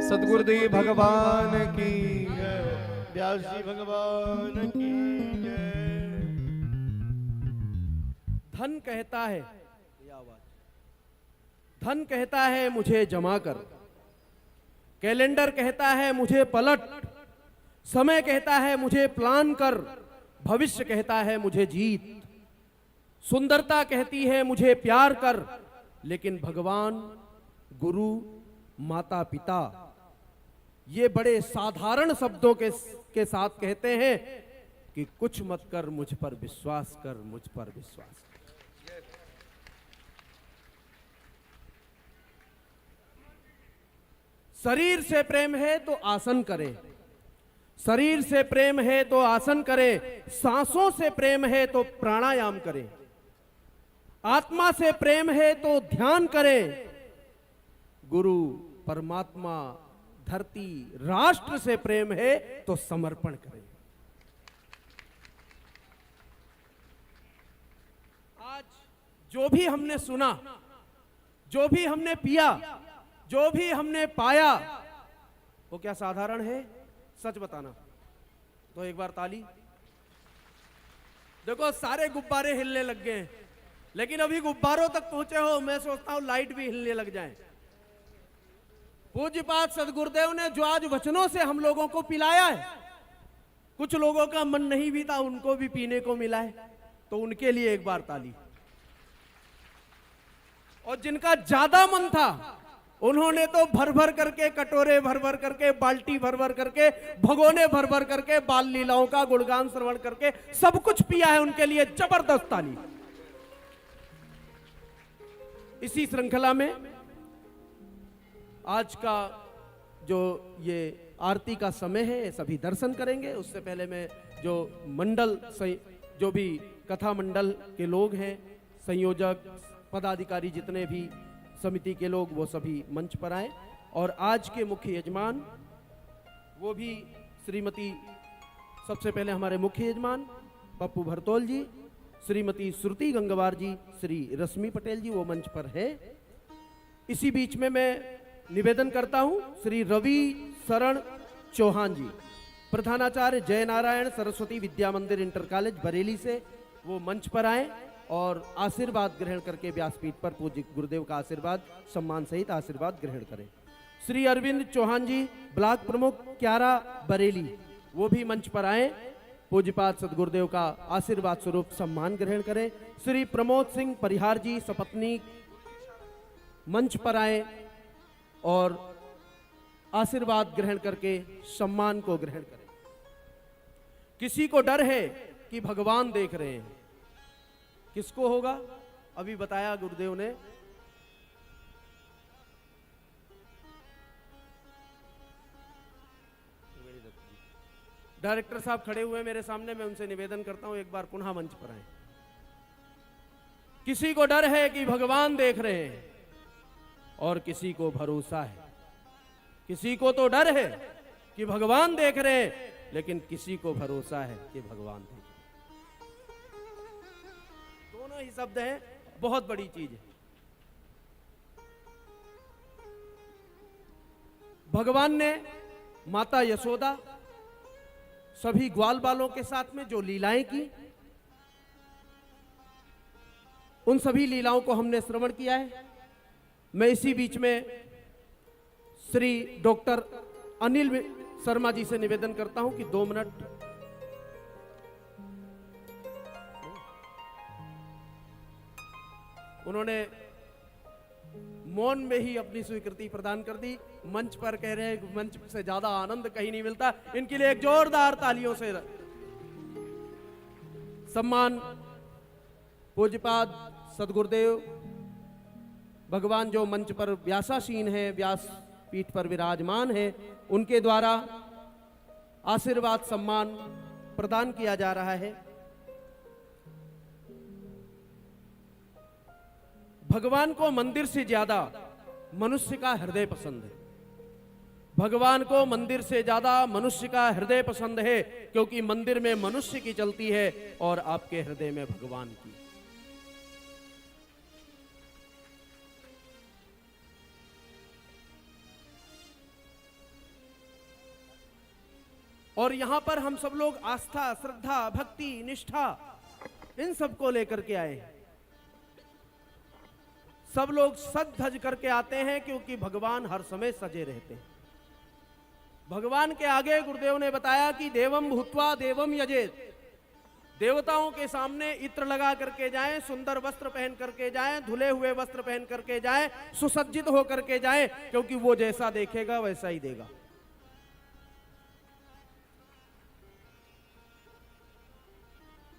S1: सद्गुरुदेव भगवान की,
S4: व्यास जी भगवान की जय।
S2: धन कहता है, धन कहता है मुझे जमा कर, कैलेंडर कहता है मुझे पलट, समय कहता है मुझे प्लान कर, भविष्य कहता है मुझे जीत, सुंदरता कहती है मुझे प्यार कर, लेकिन भगवान, गुरु, माता पिता ये बड़े साधारण शब्दों के साथ कहते हैं कि कुछ मत कर, मुझ पर विश्वास कर, मुझ पर विश्वास कर। शरीर से प्रेम है तो आसन करें, शरीर से प्रेम है तो आसन करें, सांसों से प्रेम है तो प्राणायाम करें, आत्मा से प्रेम है तो ध्यान करें, गुरु, परमात्मा, धरती, राष्ट्र से प्रेम है तो समर्पण करें। आज जो भी हमने सुना, जो भी हमने पिया, जो भी हमने पाया, वो क्या साधारण है? सच बताना। तो एक बार ताली। देखो सारे गुब्बारे हिलने लग गए हैं, लेकिन अभी गुब्बारों तक पहुंचे हो, मैं सोचता हूं लाइट भी हिलने लग जाए। पूज्यपाद सदगुरुदेव ने जो आज वचनों से हम लोगों को पिलाया है, कुछ लोगों का मन नहीं भी था, उनको भी पीने को मिला है, तो उनके लिए एक बार ताली। और जिनका ज्यादा मन था, उन्होंने तो भर भर करके, कटोरे भर भर करके, बाल्टी भर भर करके, भगोने भर भर करके, बाल लीलाओं का गुणगान श्रवण करके सब कुछ पिया है। उनके लिए जबरदस्त ताली। इसी श्रृंखला में आज का जो ये आरती का समय है, सभी दर्शन करेंगे। उससे पहले मैं जो मंडल, जो भी कथा मंडल के लोग हैं, संयोजक, पदाधिकारी, जितने भी समिति के लोग, वो सभी मंच पर आए। और आज के मुख्य यजमान, वो भी श्रीमती, सबसे पहले हमारे मुख्य यजमान पप्पू भरतौल जी, श्रीमती श्रुति गंगवार जी, श्री रश्मि पटेल जी, वो मंच पर है। इसी बीच में मैं निवेदन करता हूं, श्री रवि शरण चौहान जी, प्रधानाचार्य जय नारायण सरस्वती विद्या मंदिर इंटर कॉलेज बरेली से, वो मंच पर आए और आशीर्वाद ग्रहण करके व्यासपीठ पर पूज्य गुरुदेव का आशीर्वाद, सम्मान सहित आशीर्वाद ग्रहण करें। श्री अरविंद चौहान जी, ब्लॉक प्रमुख क्यारा बरेली, वो भी मंच पर आए, पूज्यपाद सदगुरुदेव का आशीर्वाद स्वरूप सम्मान ग्रहण करें। श्री प्रमोद सिंह परिहार जी, सपत्नी, मंच पर आए और आशीर्वाद ग्रहण करके सम्मान को ग्रहण करें। किसी को डर है कि भगवान देख रहे हैं, किसको होगा? अभी बताया गुरुदेव ने, डायरेक्टर साहब खड़े हुए मेरे सामने, मैं उनसे निवेदन करता हूं एक बार पुनः मंच पर आए। किसी को डर है कि भगवान देख रहे हैं और किसी को भरोसा है। किसी को तो डर है कि भगवान देख रहे हैं, लेकिन किसी को भरोसा है कि भगवान देख रहे हैं। दोनों ही शब्द हैं, बहुत बड़ी चीज है। भगवान ने माता यशोदा सभी ग्वाल बालों के साथ में जो लीलाएं की, उन सभी लीलाओं को हमने श्रवण किया है। मैं इसी बीच में श्री डॉक्टर अनिल शर्मा जी से निवेदन करता हूं कि 2 मिनट उन्होंने मौन में ही अपनी स्वीकृति प्रदान कर दी। मंच पर कह रहे हैं मंच से ज्यादा आनंद कहीं नहीं मिलता। इनके लिए एक जोरदार तालियों से सम्मान। पूज्यपाद सदगुरुदेव भगवान जो मंच पर व्यासासीन है, व्यास पीठ पर विराजमान है, उनके द्वारा आशीर्वाद सम्मान प्रदान किया जा रहा है। भगवान को मंदिर से ज्यादा मनुष्य का हृदय पसंद है। भगवान को मंदिर से ज्यादा मनुष्य का हृदय पसंद है, क्योंकि मंदिर में मनुष्य की चलती है और आपके हृदय में भगवान की। और यहां पर हम सब लोग आस्था, श्रद्धा, भक्ति, निष्ठा इन सब को लेकर के आए हैं। सब लोग सज धज करके आते हैं, क्योंकि भगवान हर समय सजे रहते हैं। भगवान के आगे गुरुदेव ने बताया कि देवम भूत्वा देवम यजेत। देवताओं के सामने इत्र लगा करके जाएं, सुंदर वस्त्र पहन करके जाएं, धुले हुए वस्त्र पहन करके जाएं, सुसज्जित होकर के जाएं, क्योंकि वो जैसा देखेगा वैसा ही देगा।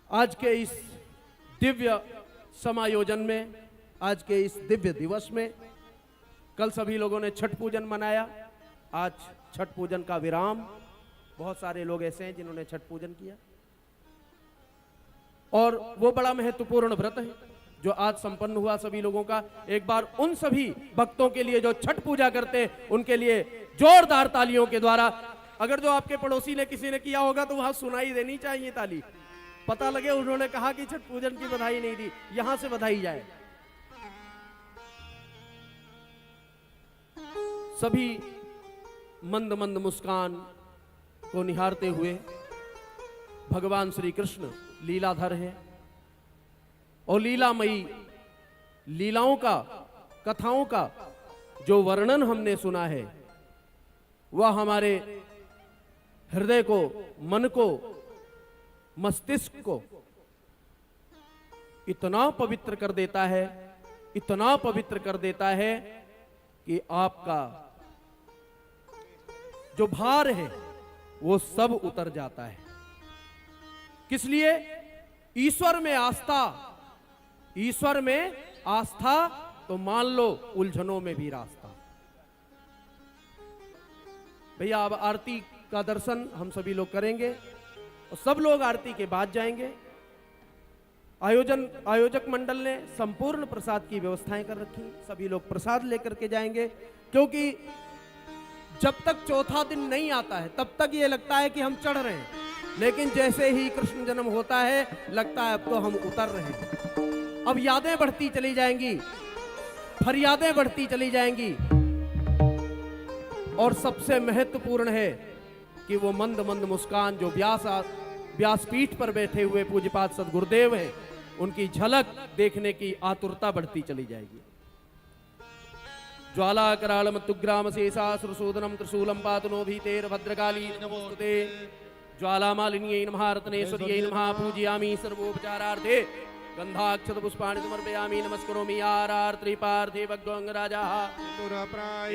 S2: आज के इस दिव्य समायोजन में, आज के इस दिव्य दिवस में, कल सभी लोगों ने छठ पूजन मनाया। आज छठ पूजन का विराम। बहुत सारे लोग ऐसे हैं जिन्होंने छठ पूजन किया, और वो बड़ा महत्वपूर्ण व्रत है जो आज संपन्न हुआ सभी लोगों का। एक बार उन सभी भक्तों के लिए जो छठ पूजा करते हैं, उनके लिए जोरदार तालियों के द्वारा। अगर जो आपके पड़ोसी ने किसी ने किया होगा तो वहां सुनाई देनी चाहिए ताली, पता लगे उन्होंने कहा कि छठ पूजन की बधाई नहीं दी, यहां से बधाई जाए। सभी मंद मंद मुस्कान को निहारते हुए, भगवान श्री कृष्ण लीलाधर है और लीलामयी लीलाओं का, कथाओं का जो वर्णन हमने सुना है, वह हमारे हृदय को, मन को, मस्तिष्क को इतना पवित्र कर देता है, इतना पवित्र कर देता है कि आपका जो भार है वो सब उतर जाता है। किस लिए? ईश्वर में आस्था। ईश्वर में आस्था तो मान लो उलझनों में भी रास्ता। भैया अब आरती का दर्शन हम सभी लोग करेंगे और सब लोग आरती के बाद जाएंगे। आयोजक मंडल ने संपूर्ण प्रसाद की व्यवस्थाएं कर रखी, सभी लोग प्रसाद लेकर के जाएंगे, क्योंकि जब तक चौथा दिन नहीं आता है तब तक ये लगता है कि हम चढ़ रहे हैं, लेकिन जैसे ही कृष्ण जन्म होता है लगता है अब तो हम उतर रहे हैं। अब यादें बढ़ती चली जाएंगी, फरियादें बढ़ती चली जाएंगी, और सबसे महत्वपूर्ण है कि वो मंद मंद मुस्कान जो व्यासपीठ पर बैठे हुए पूज्यपाद सदगुरुदेव हैं, उनकी झलक देखने की आतुरता बढ़ती चली जाएगी। ज्वाला कराल मत्तुग्राम शेषा सुरसूदनम त्रिशूलम पातुनो भीतेर भद्रकाली नमोस्तुते। ज्वाला मालिन्यै नमः रत्नेश्वर्यै नमः पूजयामि सर्वोपचारार्थे। गंधाक्षत पुष्पाणि समर्पयामि नमस्करोमि आरार्त्री पार्थिवगोङ्गराजः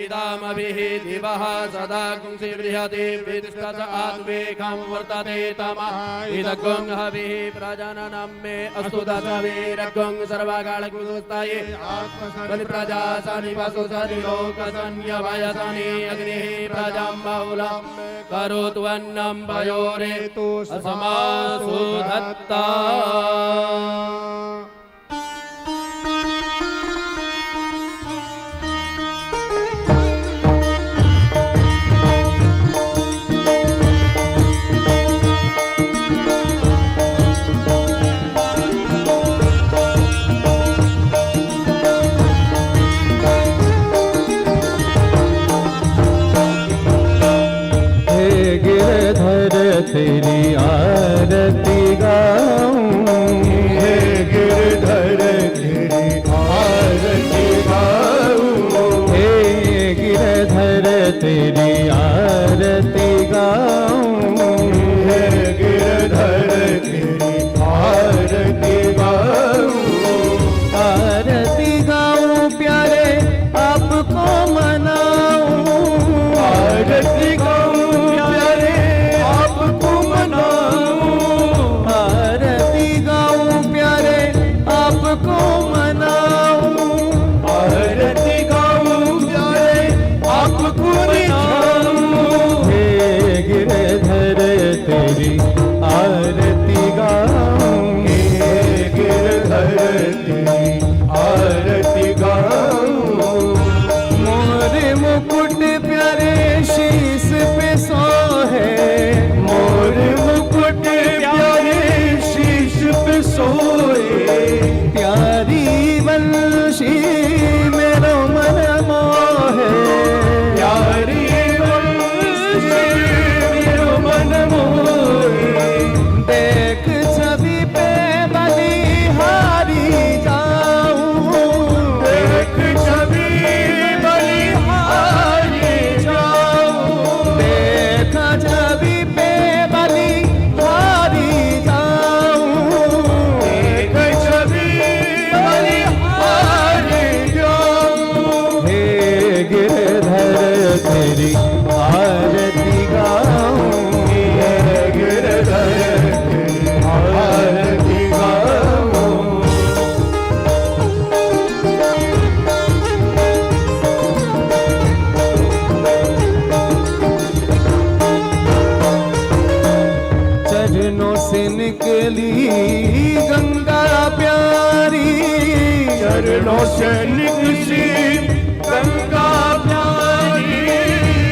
S2: इदामभिः दिवः सदा गुंसि बृहति विदिष्टस आत्मेकं वर्तते तमः इदगोङ्गभिः प्रजानानां मे अस्तु दशवीरगोङ्ग सर्वकालकुसुस्ताये बलिप्रजासानि वसुसनि लोकसन्यवयसनि अग्निः प्रजां बहुलं करोतु अन्नं पयोरेतु समासु धत्ता
S5: तेरी आरती गाऊं हे गिरधर तेरी आरती गाऊं हे गिरधर तेरी आरती गाऊं हे गिरधर तेरी आरती गाऊं आरती गाऊं प्यारे आपको मनाऊं आरती गाऊं प्यारे आपको मनाऊं आरती गाऊं प्यारे आपको मनाऊं आरती गाऊं प्यारे आपको मनाऊं हे गिरधर तेरी आरती गाऊं हे गिरधर तेरी आरती गाऊं मोर मुकुट प्यारे शीस पे सोहे मोर मुकुट प्यारे शीश पे सोए प्यारी वंशी मेरो मन मोहे प्यारी वंशी मेरो मन मोहे देख छवि पे बलिहारी जाऊं देख छवि बलिहारी जाऊं देख छवि पे बलिहारी जाऊं देख छवि बलिहारी जाऊं हे गिरधर तेरी आरती गाऊं हे गिरधर तेरी आरती गाऊं चरणों से निकली गंगा प्यारी चरणों से निकली गंगा प्यारी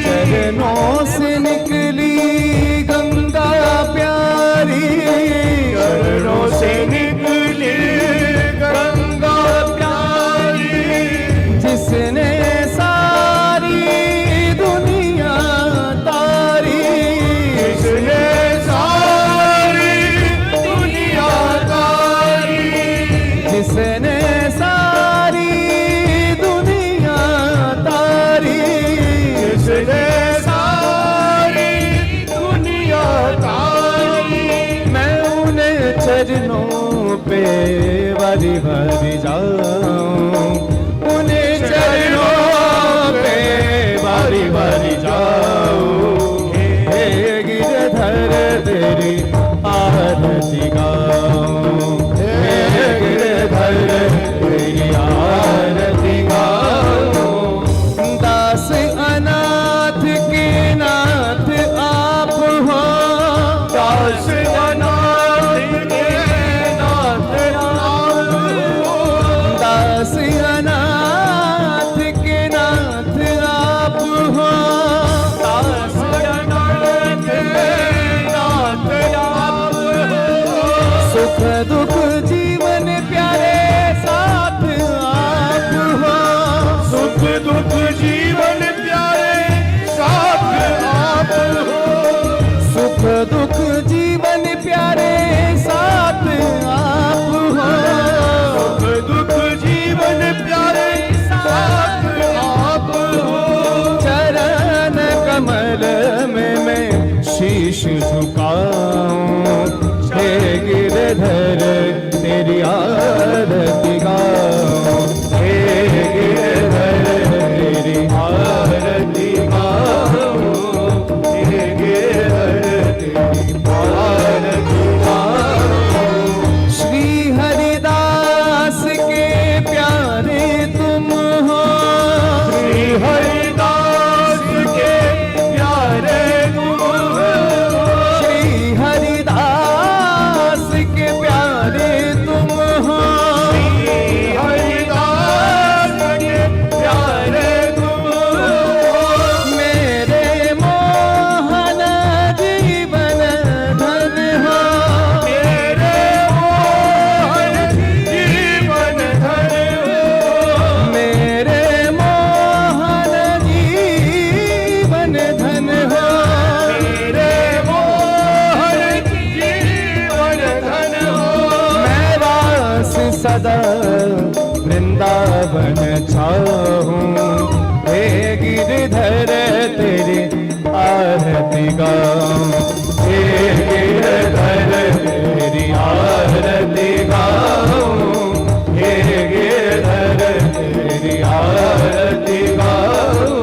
S5: चरणों से निकली गंगा प्यारी चरणों से निकली गंगा प्यारी जिसने सारी दुनिया तारी जिसने सारी दुनिया तारी जिसने सारी दुनिया तारी जिसने सारी दुनिया तारी मैं उन्हें चरणों पे बारी बारी जाऊं उन्हें चरणों पे बारी बारी जाऊं हे गिरधर तेरी आरती गाऊं हे गिरधर तेरी आरती गाऊं दास अनाथ के नाथ आप हो दास अनाथ के नाथ आप हो दास अनाथ के नाथ आप हो दास अनाथ के नाथ आप हो सुख दुख जीवन प्यारे साथ आप हो सुख दुख जीवन प्यारे साथ आप हो सुख दुख जीवन प्यारे साथ आप हो सुख दुख जीवन प्यारे साथ आप हो चरण कमल में मैं शीश झुकाऊं हे गिरधर तेरी आरती गाऊं, हे गिरधर तेरी आरती गाऊं, हे गिरधर तेरी आरती गाऊं। श्री हरिदास के प्यारे तुम हो, श्री हरिदास के प्यारे तुम हो, श्री हरिदास के प्यारे तुम हो, श्री हरिदास के प्यारे तुम हो। मेरे मोहन जीवन धन हो, मेरे मोहन जीवन धन हो, मेरे मोहन जीवन धन हो, मेरे मोहन जीवन धन हो। मैं वास सदा वृंदावन चाहूं, हे गिरधर तेरी आरती गाऊं, हे गिरधर तेरी आरती गाऊं, हे गिरधर तेरी आरती गाऊं,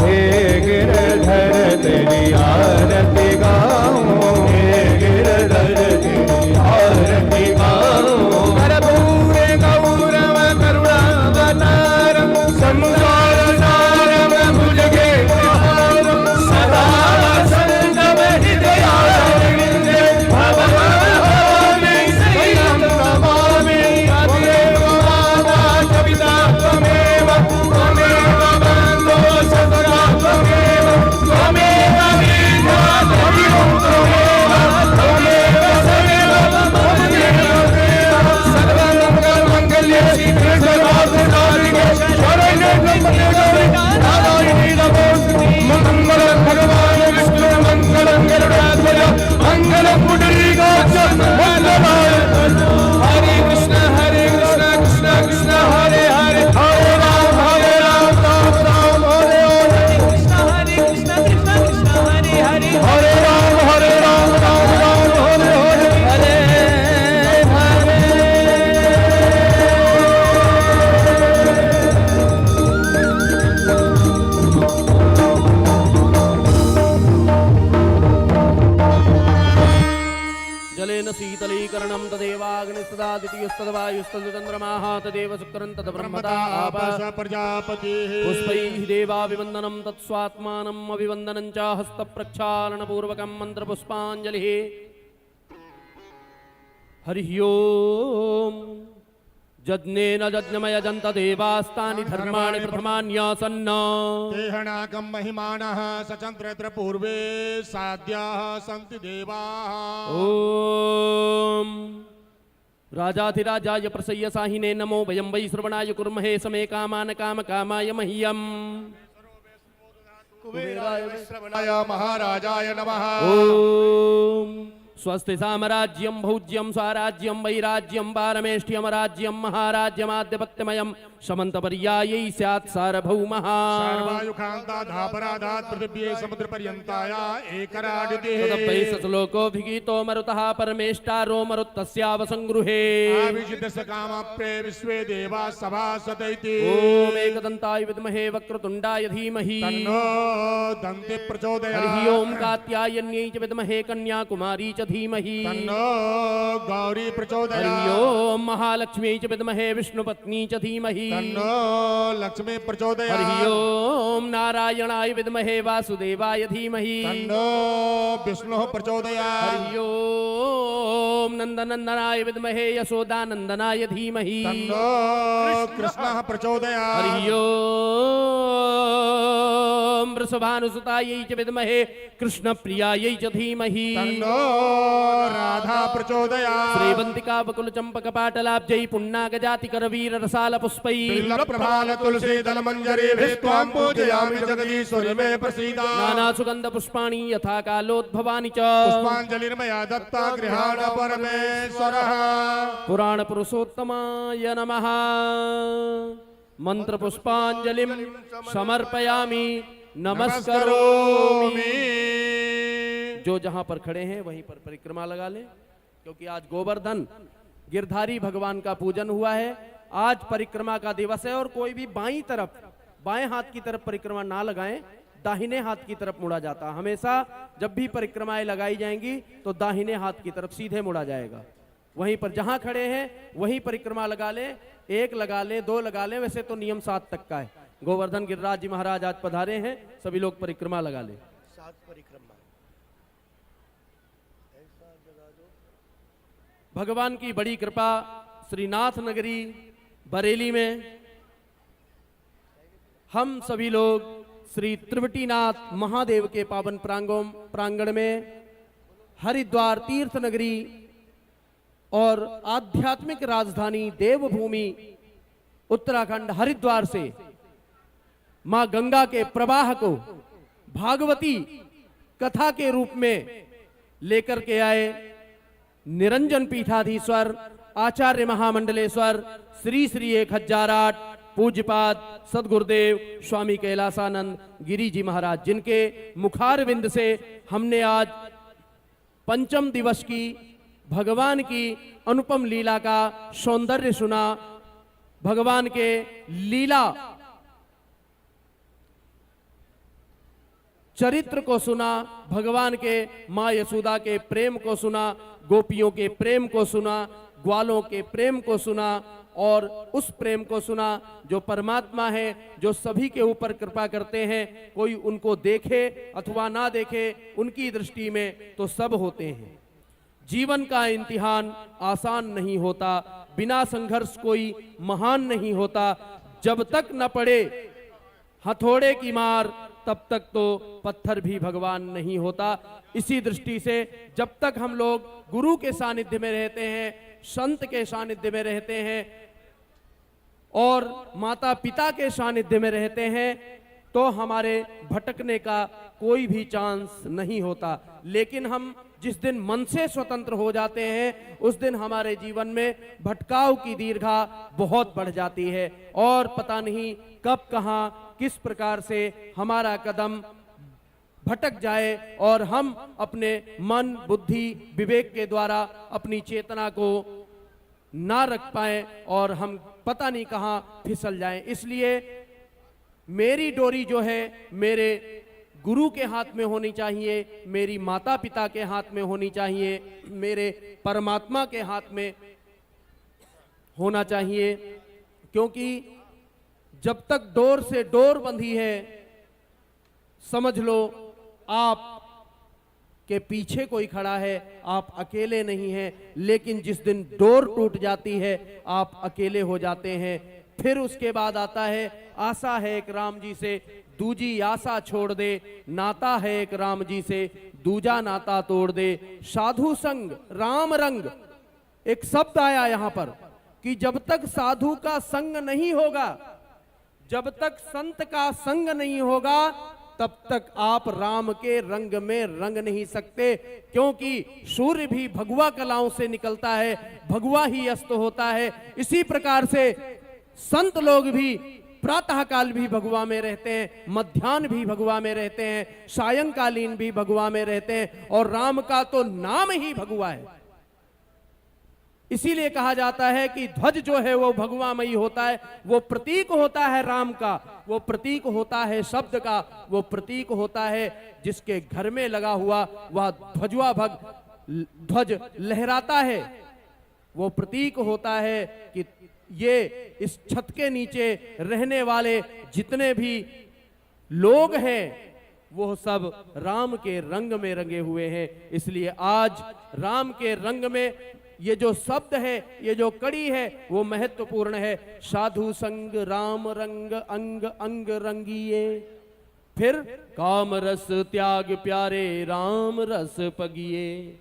S5: हे गिरधर तेरी आरती गाऊं, हे गिरधर तेरी आरती गाऊं। कर्पूर गौरव करुणावतारं संसार सारं भुजगेन्द्रहारं सदा वसन्तं हृदयारविन्दे भवभवामि श्रियं नमामि। त्वमेव माता च पिता त्वमेव, त्वमेव बन्धो सखा त्वमेव, त्वमेव विधात्री त्वमेव, त्वमेव सर्वं मम देव। सर्वमङ्गलमाङ्गल्ये शिवे सर्वार्थसाधिके शरण्ये त्र्यम्बके गौरी नारायणी नमोस्तुते। मङ्गलं भगवान् विष्णु मङ्गलं गरुडाध्वज मङ्गलं पुण्डरीकाक्ष मङ्गलाय तनोतु। हरे कृष्ण कृष्ण कृष्ण हरे हरे, हरे राम राम राम हरे हरे, कृष्ण कृष्ण हरे हरे, हरे राम राम राम हरे हरे, हरे हरे।
S2: जलेन शीतलीकरणं तदेवाग्निस्तदा द्वितीयस्तद्वायुस्तद्चन्द्रमाः तदेव शुक्रं तद्ब्रह्मता आपः
S4: प्रजापतिः
S2: पुष्पैः देवाभिवन्दनं तत्स्वात्मानम् अभिवन्दनं च हस्तप्रक्षालनपूर्वकं मन्त्रपुष्पाञ्जलिः। हरिः ओम्। यज्ञेन यज्ञमयजन्त देवास्तानि धर्माणि प्रथमान्यासन्न।
S4: देहनाकं महिमानः सचन्द्रेत्र पूर्वे साध्याः सन्ति देवाः।
S2: ओम राजाधिराजाय प्रसय्य साहिने नमो वयं वै श्रवणाय कुर्महे समे कामान काम कामाय मह्यम्।
S4: कुबेराय विश्रवणाय महाराजाय नमः।
S2: ओम स्वस्ति साम्राज्यं भौज्यं स्वराज्यं वैराज्यं पारमेष्ठ्यमराज्यं महाराज्यमाद्यपत्यमयं समन्तपर्यायै स्यात् सार्वभौमः।
S4: सर्वायुखान्ताधापराधात् पृथिव्यै समुद्रपर्यन्ताया एकराडितिः।
S2: तदपैसलोकोऽभिगीतो मरुतः परमेष्टारो मरुत्तस्यावसङ्गृहे।
S4: आविशितस्य कामप्रे विश्वे देवाः सभासदैति।
S2: ओम एकदन्ताय विद्महे वक्रतुण्डाय धीमहि
S4: तन्नो दन्ति प्रचोदयात्।
S2: हरिः ओम कात्यायन्यै च विद्महे कन्याकुमारी च धीमहि
S4: तन्नो गौरी प्रचोदयात्।
S2: हरिः ओम महालक्ष्म्यै च विद्महे विष्णुपत्नी च धीमहि
S4: तन्नो लक्ष्मी प्रचोदयात्।
S2: हरिः ओम नारायणाय विद्महे वासुदेवाय धीमहि
S4: तन्नो विष्णुः प्रचोदयात्।
S2: हरिः ओम नन्दनन्दनाय विद्महे यशोदानन्दनाय धीमहि
S4: तन्नो कृष्णः प्रचोदयात्।
S2: हरिः ओम वृषभानुसुतायै च विद्महे कृष्णप्रियायै च धीमहि
S4: तन्नो राधा प्रचोदयात्।
S2: श्रीवन्तिका बकुल चंपक पाटलाब्जै पुन्नागजाति करवीर रसाल पुष्पै
S4: बिल्वप्रभाल तुलसी दल मंजरी त्वां पूजयामि जगदीश्वरि मे प्रसीद।
S2: नाना सुगंध पुष्पाणि यथा कालोद्भवानि च
S4: पुष्पाञ्जलिर्मया दत्ता गृहाण परमेश्वरः।
S2: पुराण पुरुषोत्तमाय नमः। मंत्र पुष्पांजलिं समर्पयामि नमस्करोमि। जो जहां पर खड़े हैं वहीं पर परिक्रमा लगा लें, क्योंकि आज गोवर्धन गिरधारी भगवान का पूजन हुआ है। आज परिक्रमा का दिवस है और कोई भी बाईं तरफ, बाएं हाथ की तरफ परिक्रमा ना लगाएं, दाहिने हाथ की तरफ मुड़ा जाता। हमेशा जब भी परिक्रमाएं लगाई जाएंगी तो दाहिने हाथ की तरफ सीधे मुड़ा जाएगा। वहीं पर जहां खड़े हैं वहीं परिक्रमा लगा लें, 1 लगा लें, 2 लगा लें, वैसे तो नियम 7 तक का है। गोवर्धन गिरिराज जी महाराज आज पधारे हैं, सभी लोग परिक्रमा लगा लें।
S4: 7 परिक्रमा।
S2: भगवान की बड़ी कृपा श्रीनाथ नगरी बरेली में हम सभी लोग श्री त्रिवटीनाथ महादेव के पावन प्रांगण में हरिद्वार तीर्थ नगरी और आध्यात्मिक राजधानी देवभूमि उत्तराखंड हरिद्वार से मां गंगा के प्रवाह को भागवती कथा के रूप में लेकर के आए। निरंजन पीठाधीश्वर आचार्य महामंडलेश्वर श्री श्री 1008 पूज्यपाद सदगुरुदेव स्वामी कैलासानंद गिरी जी महाराज, जिनके मुखारविंद से हमने आज 5म दिवस की भगवान की अनुपम लीला का सौंदर्य सुना, भगवान के लीला चरित्र को सुना, भगवान के मां यशोदा के प्रेम को सुना, गोपियों के प्रेम को सुना, ग्वालों के प्रेम को सुना और उस प्रेम को सुना जो परमात्मा है, जो सभी के ऊपर कृपा करते हैं। कोई उनको देखे अथवा ना देखे, उनकी दृष्टि में तो सब होते हैं। जीवन का इम्तिहान आसान नहीं होता, बिना संघर्ष कोई महान नहीं होता। जब तक न पड़े हथौड़े की मार तब तक तो पत्थर भी भगवान नहीं होता। इसी दृष्टि से जब तक हम लोग गुरु के सानिध्य में रहते हैं, संत के सानिध्य में रहते हैं और माता पिता के सानिध्य में रहते हैं तो हमारे भटकने का कोई भी चांस नहीं होता। लेकिन हम जिस दिन मन से स्वतंत्र हो जाते हैं उस दिन हमारे जीवन में भटकाव की दीर्घा बहुत बढ़ जाती है और पता नहीं कब कहां किस प्रकार से हमारा कदम भटक जाए और हम अपने मन बुद्धि विवेक के द्वारा अपनी चेतना को ना रख पाए और हम पता नहीं कहां फिसल जाएं। इसलिए मेरी डोरी जो है मेरे गुरु के हाथ में होनी चाहिए, मेरी माता पिता के हाथ में होनी चाहिए, मेरे परमात्मा के हाथ में होना चाहिए। क्योंकि जब तक डोर से डोर बंधी है समझ लो आप के पीछे कोई खड़ा है, आप अकेले नहीं हैं। लेकिन जिस दिन डोर टूट जाती है आप अकेले हो जाते हैं। फिर उसके बाद आता है आशा है एक राम जी से दूजी आशा छोड़ दे, नाता है एक राम जी से दूजा नाता तोड़ दे, साधु संग राम रंग। एक शब्द आया यहां पर कि जब तक साधु का संग नहीं होगा, जब तक संत का संग नहीं होगा तब तक आप राम के रंग में रंग नहीं सकते। क्योंकि सूर्य भी भगवा कलाओं से निकलता है, भगवा ही अस्त होता है। इसी प्रकार से संत लोग भी प्रातः काल भी भगवा में रहते हैं, मध्याह्न भी भगवा में रहते हैं, सायंकालीन भी भगवा में रहते हैं और राम का तो नाम ही भगवा है। इसीलिए कहा जाता है कि ध्वज जो है वो भगवामयी होता है, वो प्रतीक होता है राम का, वो प्रतीक होता है शब्द का, वो प्रतीक होता है जिसके घर में लगा हुआ वह ध्वज लहराता है। वो प्रतीक होता है कि ये इस छत के नीचे रहने वाले जितने भी लोग हैं वो सब राम के रंग में रंगे हुए हैं। इसलिए आज राम के रंग में ये जो शब्द है, ये जो कड़ी है वो महत्वपूर्ण है। साधु संग राम रंग अंग अंग रंगिए, फिर काम रस त्याग प्यारे राम रस पगिए।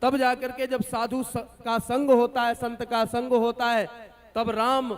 S2: तब जाकर के जब साधु का संग होता है, संत का संग होता है, तब राम